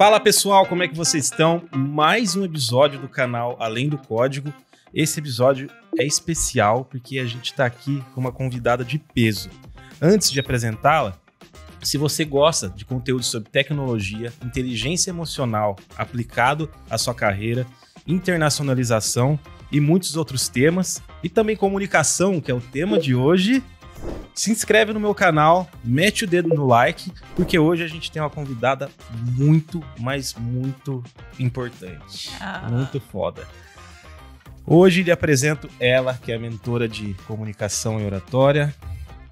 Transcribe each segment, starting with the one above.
Fala pessoal, como é que vocês estão? Mais um episódio do canal Além do Código. Esse episódio é especial porque a gente está aqui com uma convidada de peso. Antes de apresentá-la, se você gosta de conteúdo sobre tecnologia, inteligência emocional aplicado à sua carreira, internacionalização e muitos outros temas, e também comunicação, que é o tema de hoje, se inscreve no meu canal, mete o dedo no like, porque hoje a gente tem uma convidada muito, mas muito importante. Muito foda. Hoje lhe apresento ela, que é mentora de comunicação e oratória,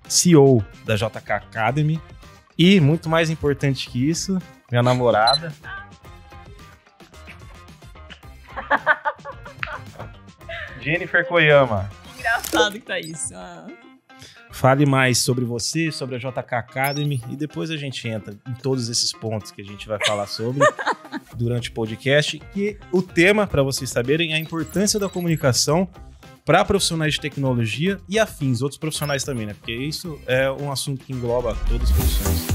CEO da JK Academy, e muito mais importante que isso, minha namorada. Jennifer Koyama. Que engraçado que tá isso. Fale mais sobre você, sobre a JK Academy, e depois a gente entra em todos esses pontos que a gente vai falar sobre durante o podcast. E o tema, para vocês saberem, é a importância da comunicação para profissionais de tecnologia e afins, outros profissionais também, né? Porque isso é um assunto que engloba todas as profissões.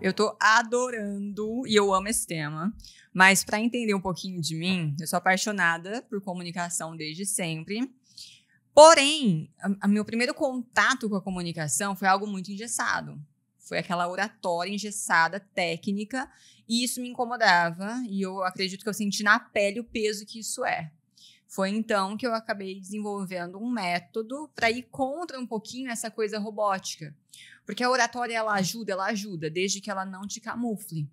Eu tô adorando e eu amo esse tema, mas para entender um pouquinho de mim, eu sou apaixonada por comunicação desde sempre. Porém, meu primeiro contato com a comunicação foi algo muito engessado. Foi aquela oratória engessada, técnica, e isso me incomodava, e eu acredito que eu senti na pele o peso que isso é. Foi então que eu acabei desenvolvendo um método para ir contra um pouquinho essa coisa robótica. Porque a oratória, ela ajuda, desde que ela não te camufle.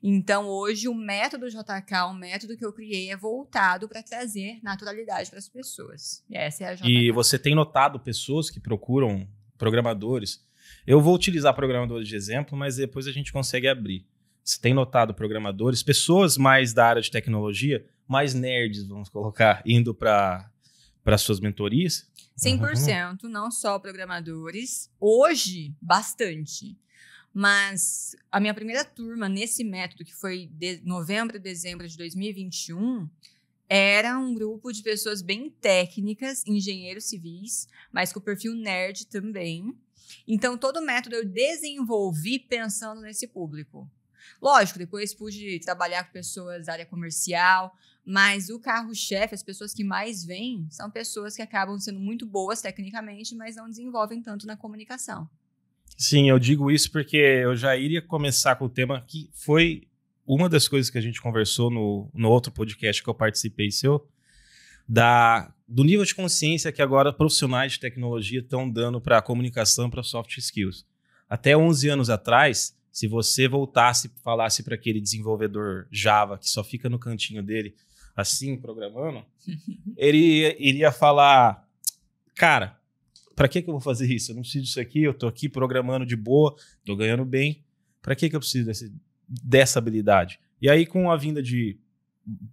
Então, hoje, o método JK, o método que eu criei, é voltado para trazer naturalidade para as pessoas. E essa é a JK. E você tem notado pessoas que procuram programadores? Eu vou utilizar programadores de exemplo, mas depois a gente consegue abrir. Você tem notado programadores, pessoas mais da área de tecnologia, mais nerds, vamos colocar, indo para suas mentorias? 100%, não só programadores. Hoje, bastante. Mas a minha primeira turma nesse método, que foi de novembro e dezembro de 2021, era um grupo de pessoas bem técnicas, engenheiros civis, mas com perfil nerd também. Então, todo o método eu desenvolvi pensando nesse público. Lógico, depois pude trabalhar com pessoas da área comercial, mas o carro-chefe, as pessoas que mais vêm, são pessoas que acabam sendo muito boas tecnicamente, mas não desenvolvem tanto na comunicação. Sim, eu digo isso porque eu já iria começar com o tema que foi uma das coisas que a gente conversou no outro podcast que eu participei seu, do nível de consciência que agora profissionais de tecnologia estão dando para a comunicação, para soft skills. Até 11 anos atrás, se você voltasse e falasse para aquele desenvolvedor Java que só fica no cantinho dele, assim, programando, ele iria falar, cara, para que eu vou fazer isso? Eu não preciso disso aqui, eu tô aqui programando de boa, tô ganhando bem, para que eu preciso dessa habilidade? E aí, com a vinda de,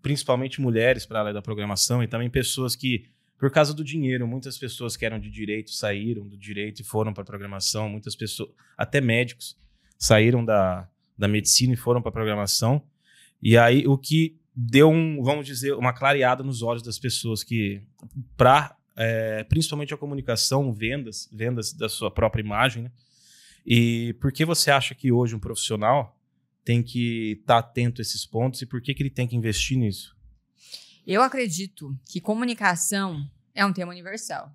principalmente mulheres para a área da programação e também pessoas que, por causa do dinheiro, muitas pessoas que eram de direito saíram do direito e foram para programação, muitas pessoas, até médicos, saíram da medicina e foram para programação. E aí, o que deu, vamos dizer, uma clareada nos olhos das pessoas que, principalmente a comunicação, vendas da sua própria imagem, né? E por que você acha que hoje um profissional tem que estar atento a esses pontos e por que ele tem que investir nisso? Eu acredito que comunicação é um tema universal.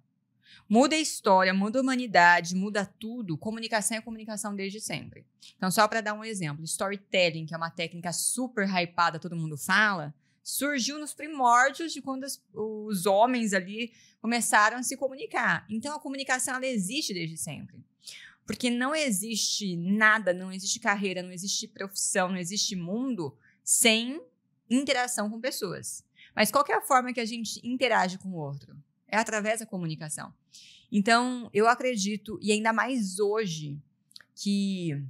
Muda a história, muda a humanidade, muda tudo. Comunicação é comunicação desde sempre. Então, só para dar um exemplo, storytelling, que é uma técnica super hypada, todo mundo fala, surgiu nos primórdios de quando os homens ali começaram a se comunicar. Então, a comunicação, ela existe desde sempre. Porque não existe nada, não existe carreira, não existe profissão, não existe mundo sem interação com pessoas. Mas qual que é a forma que a gente interage com o outro? É através da comunicação. Então, eu acredito, e ainda mais hoje, que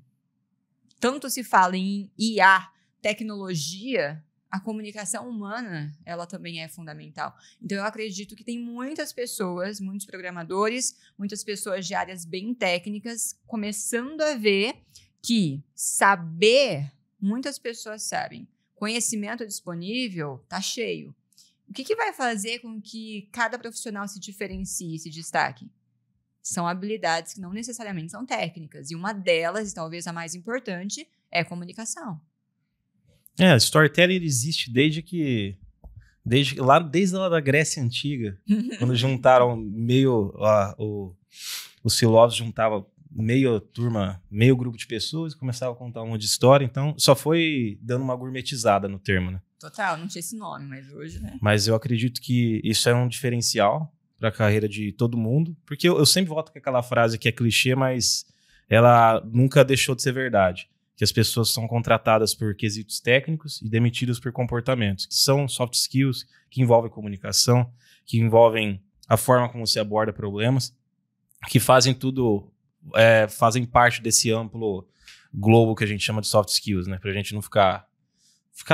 tanto se fala em IA, tecnologia, a comunicação humana, ela também é fundamental. Então, eu acredito que tem muitas pessoas, muitos programadores, muitas pessoas de áreas bem técnicas, começando a ver que saber, muitas pessoas sabem. Conhecimento disponível, tá cheio. O que vai fazer com que cada profissional se diferencie, se destaque? são habilidades que não necessariamente são técnicas. E uma delas, e talvez a mais importante, é a comunicação. Storytelling existe desde lá da Grécia Antiga, quando juntaram os filósofos juntavam meio grupo de pessoas e começavam a contar uma de história, então só foi dando uma gourmetizada no termo, né? Total, não tinha esse nome, mas hoje, né? Mas eu acredito que isso é um diferencial para a carreira de todo mundo, porque eu sempre volto com aquela frase que é clichê, mas ela nunca deixou de ser verdade, que as pessoas são contratadas por quesitos técnicos e demitidas por comportamentos, que são soft skills, que envolvem comunicação, que envolvem a forma como você aborda problemas, que fazem parte desse amplo globo que a gente chama de soft skills, né? Pra gente não ficar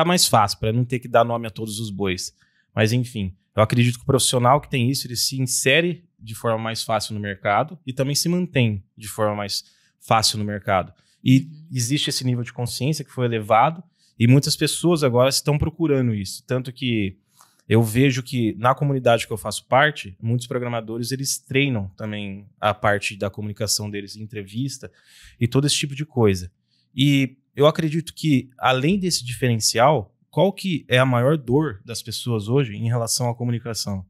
mais fácil, para não ter que dar nome a todos os bois. Mas, enfim, eu acredito que o profissional que tem isso, ele se insere de forma mais fácil no mercado e também se mantém de forma mais fácil no mercado. E existe esse nível de consciência que foi elevado e muitas pessoas agora estão procurando isso. Tanto que eu vejo que na comunidade que eu faço parte, muitos programadores, eles treinam também a parte da comunicação deles, entrevista e todo esse tipo de coisa. E eu acredito que, além desse diferencial, qual que é a maior dor das pessoas hoje em relação à comunicação?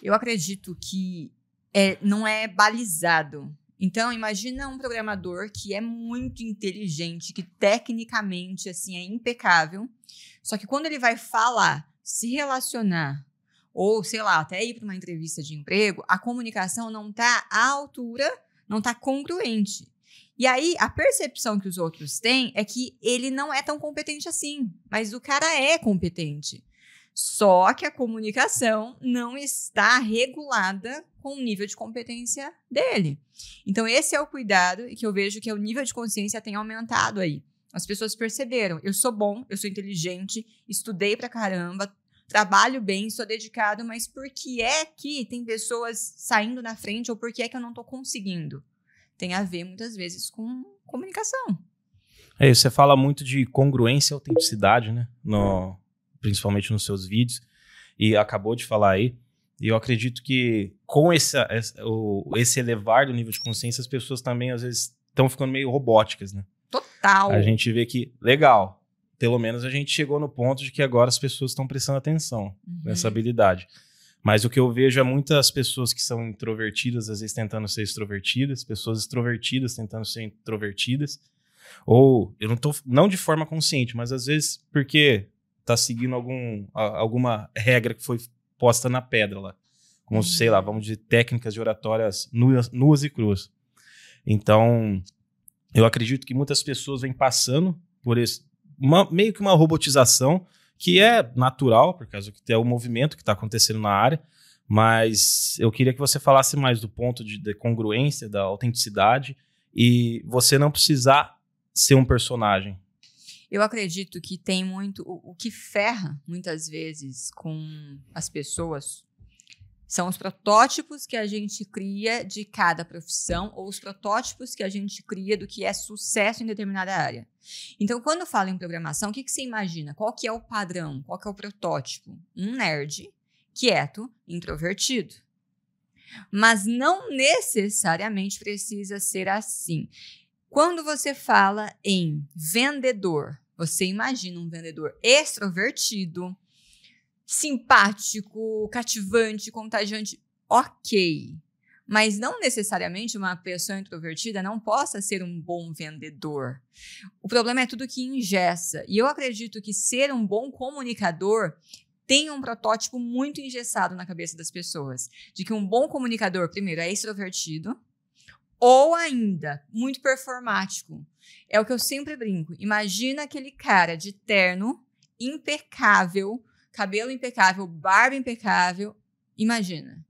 Eu acredito que não é balizado. Então, imagina um programador que é muito inteligente, que tecnicamente assim, é impecável, só que quando ele vai falar, se relacionar, ou, sei lá, até ir para uma entrevista de emprego, a comunicação não está à altura, não está congruente. E aí, a percepção que os outros têm é que ele não é tão competente assim, mas o cara é competente. Só que a comunicação não está regulada com o nível de competência dele. Então, esse é o cuidado e que eu vejo que o nível de consciência tem aumentado aí. As pessoas perceberam, eu sou bom, eu sou inteligente, estudei pra caramba, trabalho bem, sou dedicado, mas por que é que tem pessoas saindo na frente ou por que é que eu não estou conseguindo? Tem a ver, muitas vezes, com comunicação. Você fala muito de congruência e autenticidade, né? Principalmente nos seus vídeos, e acabou de falar aí, e eu acredito que com esse elevar do nível de consciência, as pessoas também, às vezes, estão ficando meio robóticas, né? Total. A gente vê que, legal, pelo menos a gente chegou no ponto de que agora as pessoas estão prestando atenção nessa habilidade. Mas o que eu vejo é muitas pessoas que são introvertidas, às vezes tentando ser extrovertidas, pessoas extrovertidas tentando ser introvertidas, ou, não de forma consciente, mas às vezes porque tá seguindo alguma regra que foi posta na pedra lá. Como, sei lá, vamos dizer, técnicas de oratórias nuas e cruas. Então, eu acredito que muitas pessoas vêm passando por meio que uma robotização, que é natural, por causa que é o movimento que está acontecendo na área, mas eu queria que você falasse mais do ponto de congruência, da autenticidade, e você não precisar ser um personagem. Eu acredito que tem muito... O que ferra, muitas vezes, com as pessoas são os protótipos que a gente cria de cada profissão ou os protótipos que a gente cria do que é sucesso em determinada área. Então, quando fala em programação, o que você imagina? Qual que é o padrão? Qual que é o protótipo? Um nerd, quieto, introvertido. Mas não necessariamente precisa ser assim. Quando você fala em vendedor, você imagina um vendedor extrovertido, simpático, cativante, contagiante, ok. Mas não necessariamente uma pessoa introvertida não possa ser um bom vendedor. O problema é tudo que engessa. E eu acredito que ser um bom comunicador tem um protótipo muito engessado na cabeça das pessoas. De que um bom comunicador, primeiro, é extrovertido, ou ainda, muito performático. É o que eu sempre brinco. Imagina aquele cara de terno, impecável, cabelo impecável, barba impecável. Imagina.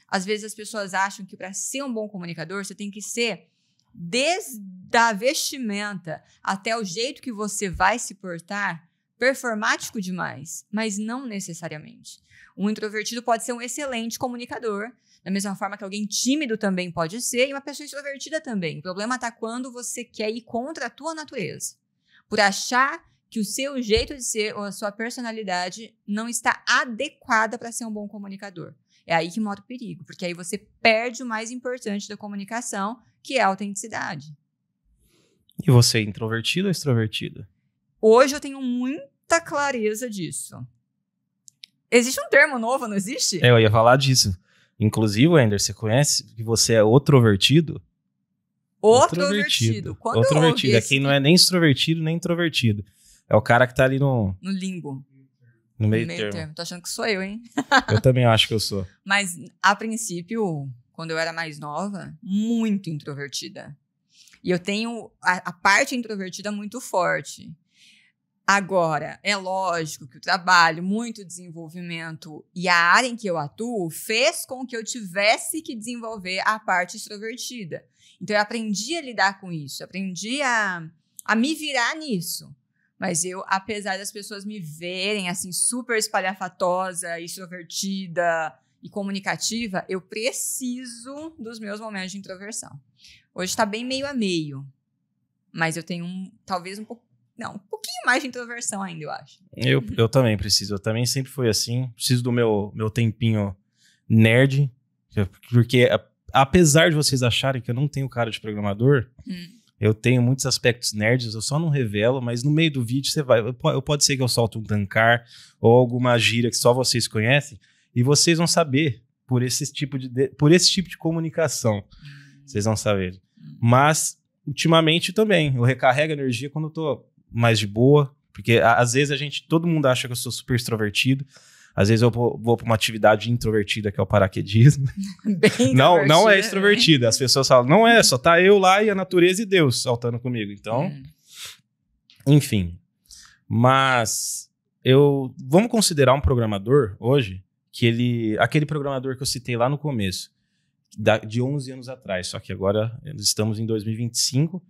Às vezes as pessoas acham que para ser um bom comunicador, você tem que ser, desde a vestimenta até o jeito que você vai se portar, performático demais. Mas não necessariamente. Um introvertido pode ser um excelente comunicador, da mesma forma que alguém tímido também pode ser, e uma pessoa extrovertida também. O problema está quando você quer ir contra a tua natureza. Por achar que o seu jeito de ser ou a sua personalidade não está adequada para ser um bom comunicador. É aí que mora o perigo, porque aí você perde o mais importante da comunicação, que é a autenticidade. E você é introvertido ou extrovertido? Hoje eu tenho muita clareza disso. Existe um termo novo, não existe? Eu ia falar disso. Inclusive, Wender, você conhece que você é outrovertido? Outrovertido. Quando outrovertido. É quem não é nem extrovertido nem introvertido. É o cara que tá ali no limbo. No meio termo. Tô achando que sou eu, hein? Eu também acho que eu sou. Mas, a princípio, quando eu era mais nova, muito introvertida. E eu tenho a parte introvertida muito forte. Agora, é lógico que o trabalho, muito desenvolvimento e a área em que eu atuo fez com que eu tivesse que desenvolver a parte extrovertida. Então, eu aprendi a lidar com isso, aprendi a me virar nisso. Mas eu, apesar das pessoas me verem assim, super espalhafatosa, extrovertida e comunicativa, eu preciso dos meus momentos de introversão. Hoje está bem meio a meio, mas eu tenho talvez um pouquinho mais de introversão ainda, eu acho. Eu também preciso, eu também sempre fui assim, preciso do meu tempinho nerd, porque apesar de vocês acharem que eu não tenho cara de programador, eu tenho muitos aspectos nerds, eu só não revelo, mas no meio do vídeo você vai, pode ser que eu solte um tankar ou alguma gíria que só vocês conhecem, e vocês vão saber por esse tipo de comunicação, vocês vão saber. Mas, ultimamente também, eu recarrego energia quando eu tô mais de boa, porque às vezes todo mundo acha que eu sou super extrovertido, às vezes eu vou para uma atividade introvertida, que é o paraquedismo. Não é extrovertida. As pessoas falam, não é, só tá eu lá e a natureza e Deus saltando comigo. Então, enfim. Mas vamos considerar um programador hoje, aquele programador que eu citei lá no começo, de 11 anos atrás, só que agora estamos em 2025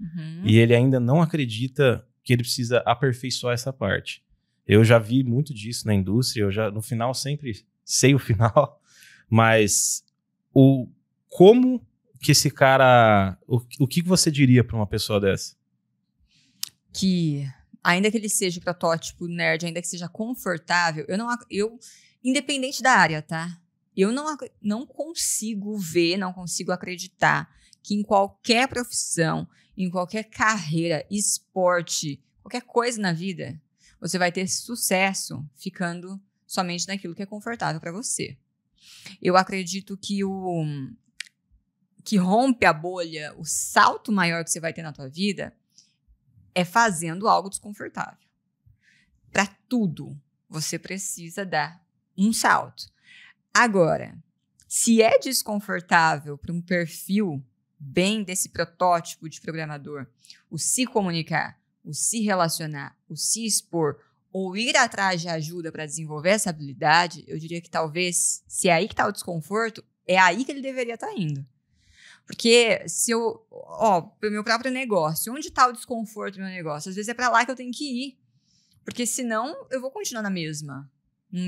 e ele ainda não acredita que ele precisa aperfeiçoar essa parte. Eu já vi muito disso na indústria, no final sempre sei o final, mas como que esse cara, o que você diria para uma pessoa dessa? Que, ainda que ele seja protótipo nerd, ainda que seja confortável, independente da área, tá? Eu não consigo ver, não consigo acreditar que em qualquer profissão, em qualquer carreira, esporte, qualquer coisa na vida, você vai ter sucesso ficando somente naquilo que é confortável para você. Eu acredito que que rompe a bolha, o salto maior que você vai ter na tua vida é fazendo algo desconfortável. Para tudo, você precisa dar um salto. Agora, se é desconfortável para um perfil bem desse protótipo de programador, o se comunicar, o se relacionar, o se expor ou ir atrás de ajuda para desenvolver essa habilidade, eu diria que talvez, se é aí que está o desconforto, é aí que ele deveria estar indo. Porque se pro meu próprio negócio, onde está o desconforto do meu negócio? Às vezes é para lá que eu tenho que ir. Porque senão eu vou continuar no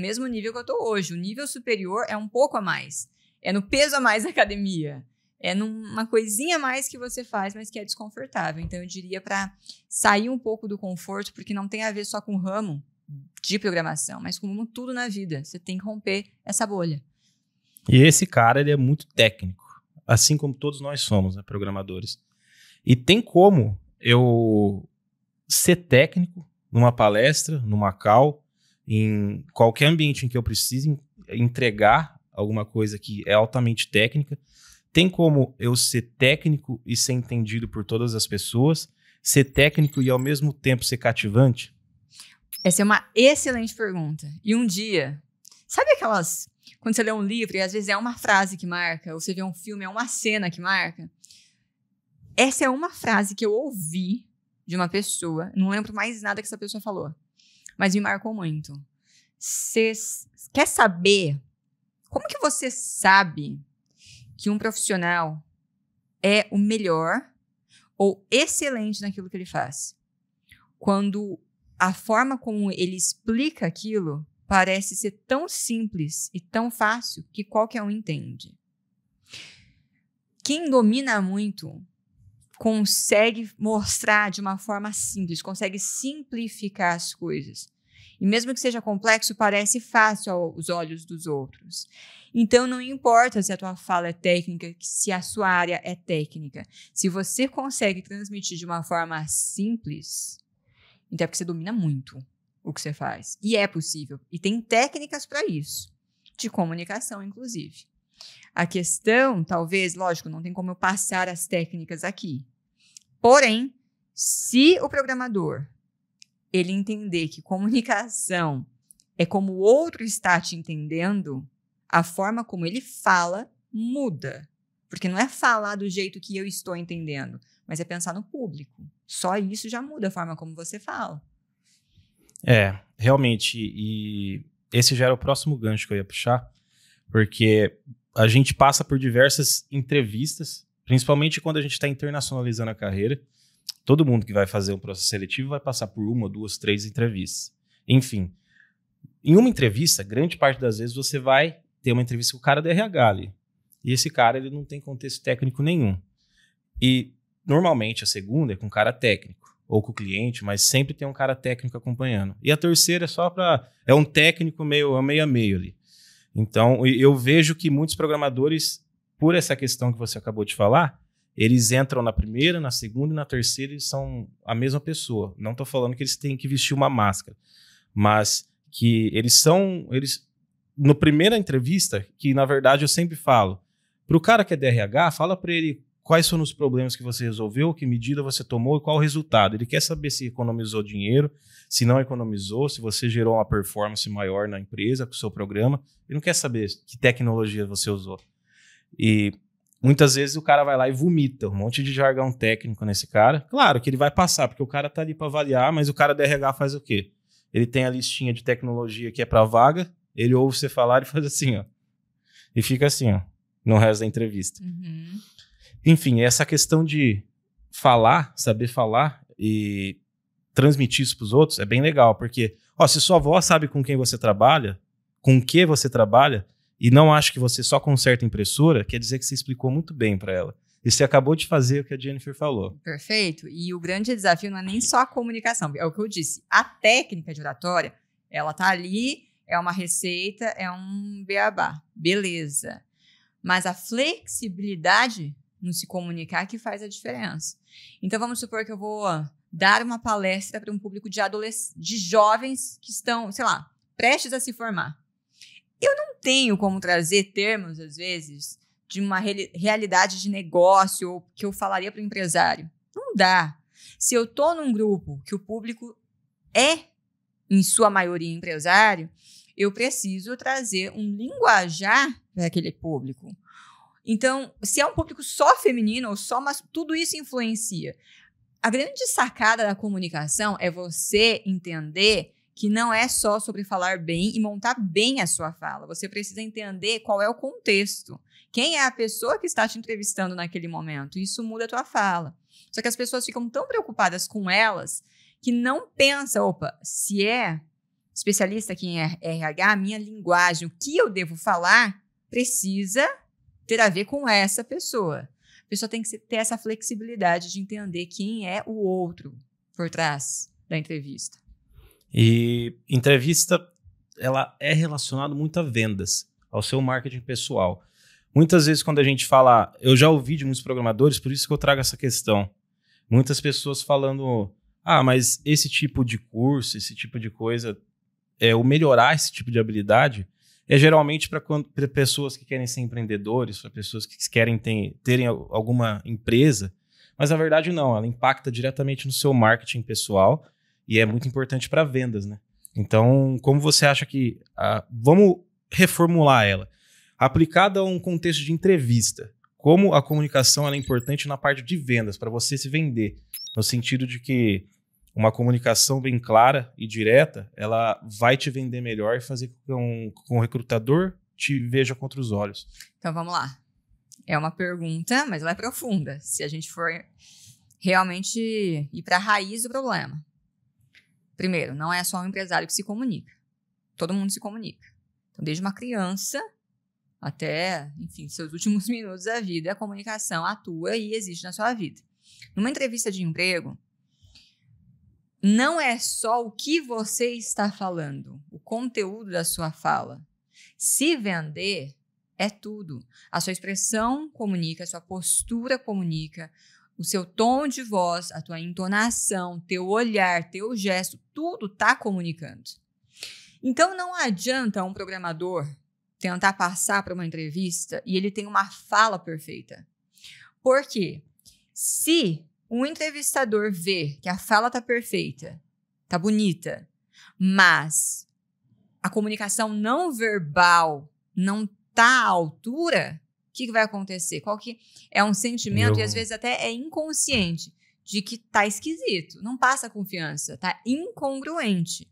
mesmo nível que eu estou hoje. O nível superior é um pouco a mais. É no peso a mais da academia. É numa coisinha a mais que você faz, mas que é desconfortável. Então, eu diria para sair um pouco do conforto, porque não tem a ver só com o ramo de programação, mas com tudo na vida. Você tem que romper essa bolha. E esse cara, ele é muito técnico, assim como todos nós somos, né, programadores. E tem como eu ser técnico numa palestra, numa call, em qualquer ambiente em que eu precise entregar alguma coisa que é altamente técnica. Tem como eu ser técnico e ser entendido por todas as pessoas, ser técnico e ao mesmo tempo ser cativante? Essa é uma excelente pergunta. E um dia, sabe aquelas... Quando você lê um livro e às vezes é uma frase que marca, ou você vê um filme, é uma cena que marca? Essa é uma frase que eu ouvi de uma pessoa, não lembro mais nada que essa pessoa falou, mas me marcou muito. Você quer saber como que você sabe que um profissional é o melhor ou excelente naquilo que ele faz? Quando a forma como ele explica aquilo parece ser tão simples e tão fácil que qualquer um entende. Quem domina muito consegue mostrar de uma forma simples, consegue simplificar as coisas. E mesmo que seja complexo, parece fácil aos olhos dos outros. Então, não importa se a tua fala é técnica, se a sua área é técnica. Se você consegue transmitir de uma forma simples, então é porque você domina muito o que você faz. E é possível. E tem técnicas para isso. De comunicação, inclusive. A questão, talvez, lógico, não tem como eu passar as técnicas aqui. Porém, se o programador ele entender que comunicação é como o outro está te entendendo, a forma como ele fala muda. Porque não é falar do jeito que eu estou entendendo, mas é pensar no público. Só isso já muda a forma como você fala. Realmente. E esse já era o próximo gancho que eu ia puxar, porque a gente passa por diversas entrevistas, principalmente quando a gente está internacionalizando a carreira. Todo mundo que vai fazer um processo seletivo vai passar por 1, 2, 3 entrevistas. Enfim, em uma entrevista, grande parte das vezes você vai ter uma entrevista com o cara do RH ali. E esse cara ele não tem contexto técnico nenhum. E normalmente a segunda é com um cara técnico, ou com o cliente, mas sempre tem um cara técnico acompanhando. E a terceira é um técnico meio a meio ali. Então, eu vejo que muitos programadores, por essa questão que você acabou de falar, eles entram na primeira, na segunda e na terceira e são a mesma pessoa. Não estou falando que eles têm que vestir uma máscara, mas que no primeira entrevista, que na verdade eu sempre falo, para o cara que é DRH, fala para ele quais foram os problemas que você resolveu, que medida você tomou e qual o resultado. Ele quer saber se economizou dinheiro, se não economizou, se você gerou uma performance maior na empresa com o seu programa. Ele não quer saber que tecnologia você usou. E muitas vezes o cara vai lá e vomita um monte de jargão técnico nesse cara. Claro que ele vai passar, porque o cara tá ali para avaliar, mas o cara da RH faz o quê? Ele tem a listinha de tecnologia que é para vaga, ele ouve você falar e faz assim, ó. E fica assim, ó, no resto da entrevista. Uhum. Enfim, essa questão de falar, saber falar e transmitir isso para os outros é bem legal, porque se sua avó sabe com quem você trabalha, com que você trabalha, e não acha que você só conserta impressora, quer dizer que você explicou muito bem para ela. E você acabou de fazer o que a Jennifer falou. Perfeito. E o grande desafio não é nem só a comunicação, é o que eu disse. A técnica de oratória, ela tá ali, é uma receita, é um beabá. Beleza. Mas a flexibilidade no se comunicar que faz a diferença. Então, vamos supor que eu vou dar uma palestra para um público de jovens que estão, sei lá, prestes a se formar. Eu não tenho como trazer termos, às vezes, de uma realidade de negócio ou que eu falaria para o empresário. Não dá. Se eu estou num grupo que o público é, em sua maioria, empresário, eu preciso trazer um linguajar para aquele público. Então, se é um público só feminino ou só masculino, tudo isso influencia. A grande sacada da comunicação é você entender que não é só sobre falar bem e montar bem a sua fala. Você precisa entender qual é o contexto. Quem é a pessoa que está te entrevistando naquele momento? Isso muda a tua fala. Só que as pessoas ficam tão preocupadas com elas que não pensam, se é especialista aqui em RH, a minha linguagem, o que eu devo falar, precisa ter a ver com essa pessoa. A pessoa tem que ter essa flexibilidade de entender quem é o outro por trás da entrevista. E entrevista, ela é relacionada muito a vendas, ao seu marketing pessoal. Muitas vezes quando a gente fala, eu já ouvi de muitos programadores, por isso que eu trago essa questão. Muitas pessoas falando, mas esse tipo de curso, esse tipo de coisa, o melhorar esse tipo de habilidade é geralmente para pessoas que querem ser empreendedores, para pessoas que querem terem alguma empresa, mas na verdade não, ela impacta diretamente no seu marketing pessoal e é muito importante para vendas, né? Então, como você acha que... vamos reformular ela. Aplicada a um contexto de entrevista, como a comunicação ela é importante na parte de vendas, para você se vender, no sentido de que uma comunicação bem clara e direta, ela vai te vender melhor e fazer com que o recrutador te veja contra os olhos. Então, vamos lá. É uma pergunta, mas ela é profunda, se a gente for realmente ir para a raiz do problema. Primeiro, não é só um empresário que se comunica. Todo mundo se comunica. Então, desde uma criança até, enfim, seus últimos minutos da vida, a comunicação atua e existe na sua vida. Numa entrevista de emprego, não é só o que você está falando, o conteúdo da sua fala. Se vender é tudo. A sua expressão comunica, a sua postura comunica, o seu tom de voz, a tua entonação, teu olhar, teu gesto, tudo está comunicando. Então, não adianta um programador tentar passar para uma entrevista e ele tem uma fala perfeita. Por quê? Se um entrevistador vê que a fala está perfeita, está bonita, mas a comunicação não verbal não está à altura, o que vai acontecer? Qual que é um sentimento, e às vezes até é inconsciente, de que tá esquisito, não passa confiança, tá incongruente.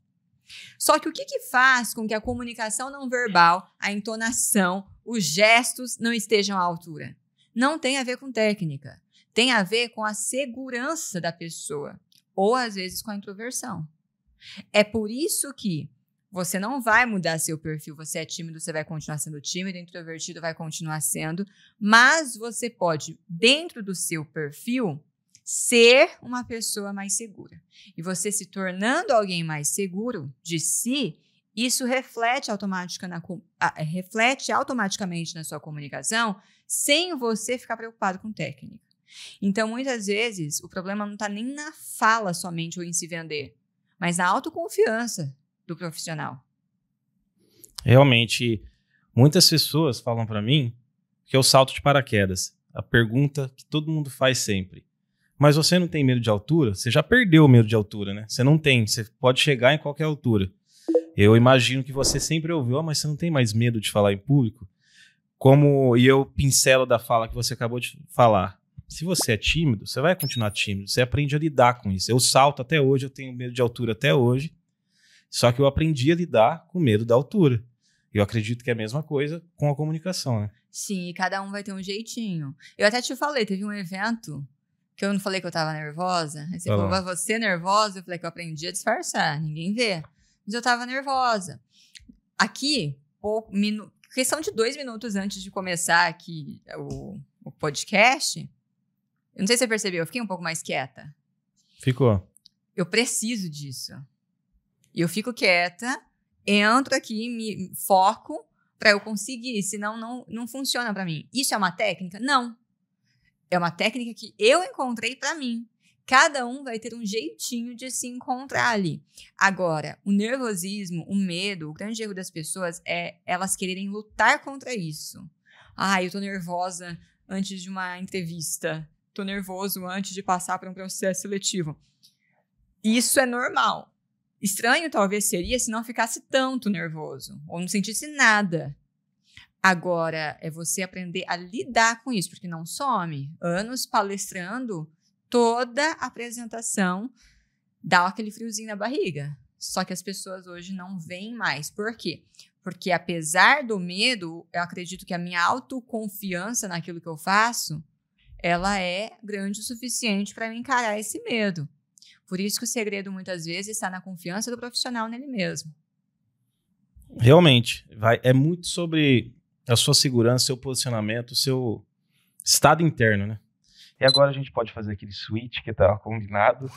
Só que o que faz com que a comunicação não verbal, a entonação, os gestos não estejam à altura? Não tem a ver com técnica, tem a ver com a segurança da pessoa, ou às vezes com a introversão. É por isso que você não vai mudar seu perfil. Você é tímido, você vai continuar sendo tímido, introvertido vai continuar sendo, mas você pode, dentro do seu perfil, ser uma pessoa mais segura. E você se tornando alguém mais seguro de si, isso reflete automaticamente na sua comunicação, sem você ficar preocupado com técnica. Então, muitas vezes, o problema não está nem na fala somente ou em se vender, mas na autoconfiança do profissional. Realmente, muitas pessoas falam para mim que é o salto de paraquedas. A pergunta que todo mundo faz sempre. Mas você não tem medo de altura? Você já perdeu o medo de altura, né? Você não tem, você pode chegar em qualquer altura. Eu imagino que você sempre ouviu, mas você não tem mais medo de falar em público? E eu pincelo da fala que você acabou de falar. Se você é tímido, você vai continuar tímido. Você aprende a lidar com isso. Eu salto até hoje, eu tenho medo de altura até hoje. Só que eu aprendi a lidar com medo da altura. Eu acredito que é a mesma coisa com a comunicação, né? Sim, e cada um vai ter um jeitinho. Eu até te falei, teve um evento que eu não falei que eu tava nervosa. Aí você falou, vai você nervosa? Eu falei que eu aprendi a disfarçar, ninguém vê. Mas eu tava nervosa. Aqui, questão de 2 minutos antes de começar aqui o podcast, eu não sei se você percebeu, eu fiquei um pouco mais quieta. Ficou. Eu preciso disso. Eu fico quieta, entro aqui, me foco para eu conseguir, senão não funciona para mim. Isso é uma técnica? Não. É uma técnica que eu encontrei para mim. Cada um vai ter um jeitinho de se encontrar ali. Agora, o nervosismo, o medo, o grande erro das pessoas é elas quererem lutar contra isso. Eu tô nervosa antes de uma entrevista. Tô nervoso antes de passar por um processo seletivo. Isso é normal. Estranho talvez seria se não ficasse tanto nervoso ou não sentisse nada. Agora, é você aprender a lidar com isso, porque não some. Anos palestrando, toda apresentação dá aquele friozinho na barriga. Só que as pessoas hoje não veem mais. Por quê? Porque apesar do medo, eu acredito que a minha autoconfiança naquilo que eu faço, ela é grande o suficiente para eu encarar esse medo. Por isso que o segredo, muitas vezes, está na confiança do profissional nele mesmo. Realmente. É muito sobre a sua segurança, seu posicionamento, o seu estado interno, né? E agora a gente pode fazer aquele switch que estava combinado.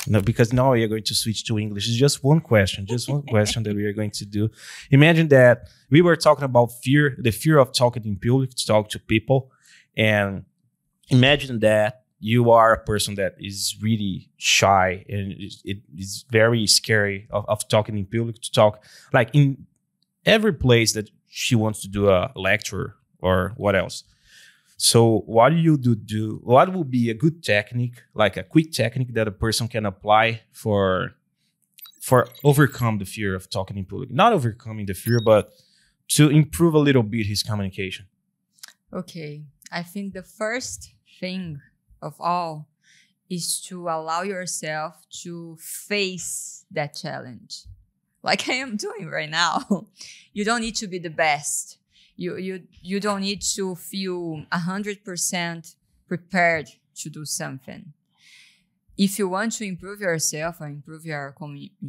No, because now we are going to switch to English. It's just one question that we are going to do. Imagine that we were talking about fear, the fear of talking in public, to talk to people. And imagine that you are a person that is really shy and it is very scary of talking in public, to talk like in every place that she wants to do a lecture or what else. So what do you do? What would be a good technique, like a quick technique that a person can apply for overcome the fear of talking in public? Not overcoming the fear, but to improve a little bit his communication. Okay. I think the first thing of all is to allow yourself to face that challenge. Like I am doing right now. You don't need to be the best. You don't need to feel 100% prepared to do something. If you want to improve yourself or improve your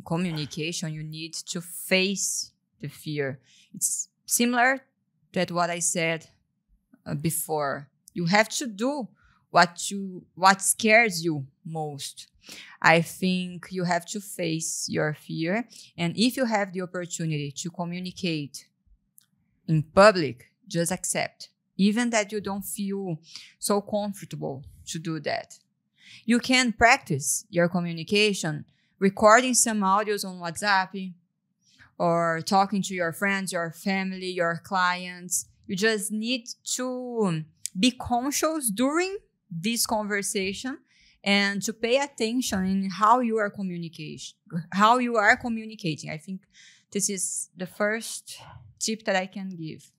communication, you need to face the fear. It's similar to what I said before. You have to do what scares you most. I think you have to face your fear. And if you have the opportunity to communicate in public, just accept. Even that you don't feel so comfortable to do that. You can practice your communication, recording some audios on WhatsApp, or talking to your friends, your family, your clients. You just need to be conscious during this conversation and to pay attention in how you are communicating. I think this is the first tip that I can give.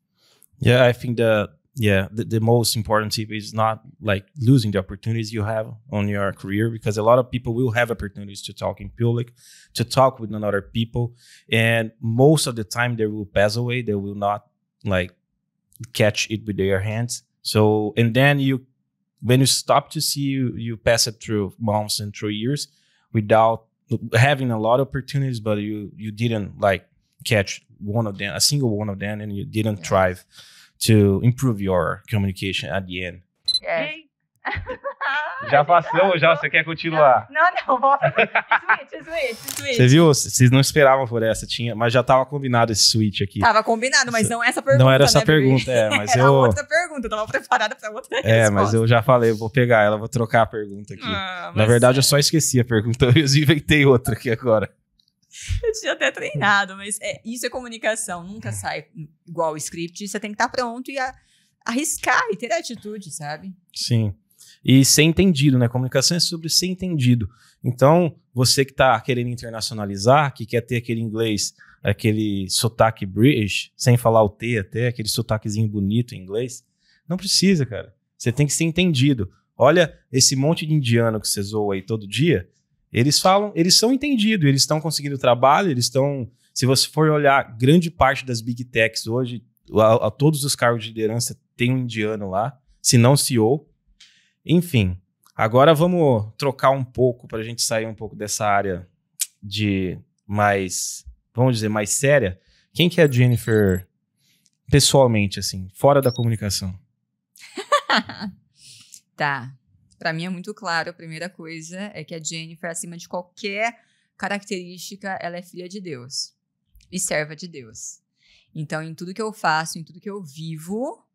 Yeah, I think the most important tip is not like losing the opportunities you have on your career, because a lot of people will have opportunities to talk in public, to talk with another people, and most of the time they will pass away. They will not like catch it with their hands. So, and then when you stop to see, you pass it through months and through years without having a lot of opportunities, but you didn't like catch one of them, a single one of them, and you didn't thrive to improve your communication at the end. Yes. Já passou, já? Você quer continuar? Não, volta. Switch. Você viu? Vocês não esperavam por essa, mas já estava combinado esse switch aqui. Tava combinado, mas não essa pergunta. Não era essa né, pergunta, mas era eu... outra pergunta, eu tava preparada para outra resposta. Mas eu já falei, eu vou pegar ela, vou trocar a pergunta aqui. Na verdade, eu só esqueci a pergunta, eu inventei outra aqui agora. Eu tinha até treinado, mas isso é comunicação, nunca sai igual o script, você tem que estar pronto e arriscar e ter atitude, sabe? Sim. E ser entendido, né? Comunicação é sobre ser entendido. Então, você que tá querendo internacionalizar, que quer ter aquele inglês, aquele sotaque British, sem falar o T até, aquele sotaquezinho bonito em inglês, não precisa, cara. Você tem que ser entendido. Olha esse monte de indiano que você zoa aí todo dia, eles são entendidos, eles estão conseguindo trabalho, eles estão... Se você for olhar, grande parte das big techs hoje, a todos os cargos de liderança tem um indiano lá, se não CEO. Enfim, agora vamos trocar um pouco para a gente sair um pouco dessa área de mais, vamos dizer, mais séria. Quem que é a Jennifer pessoalmente, assim, fora da comunicação? Tá. Para mim é muito claro, a primeira coisa é que a Jennifer, acima de qualquer característica, ela é filha de Deus e serva de Deus. Então, em tudo que eu faço, em tudo que eu vivo,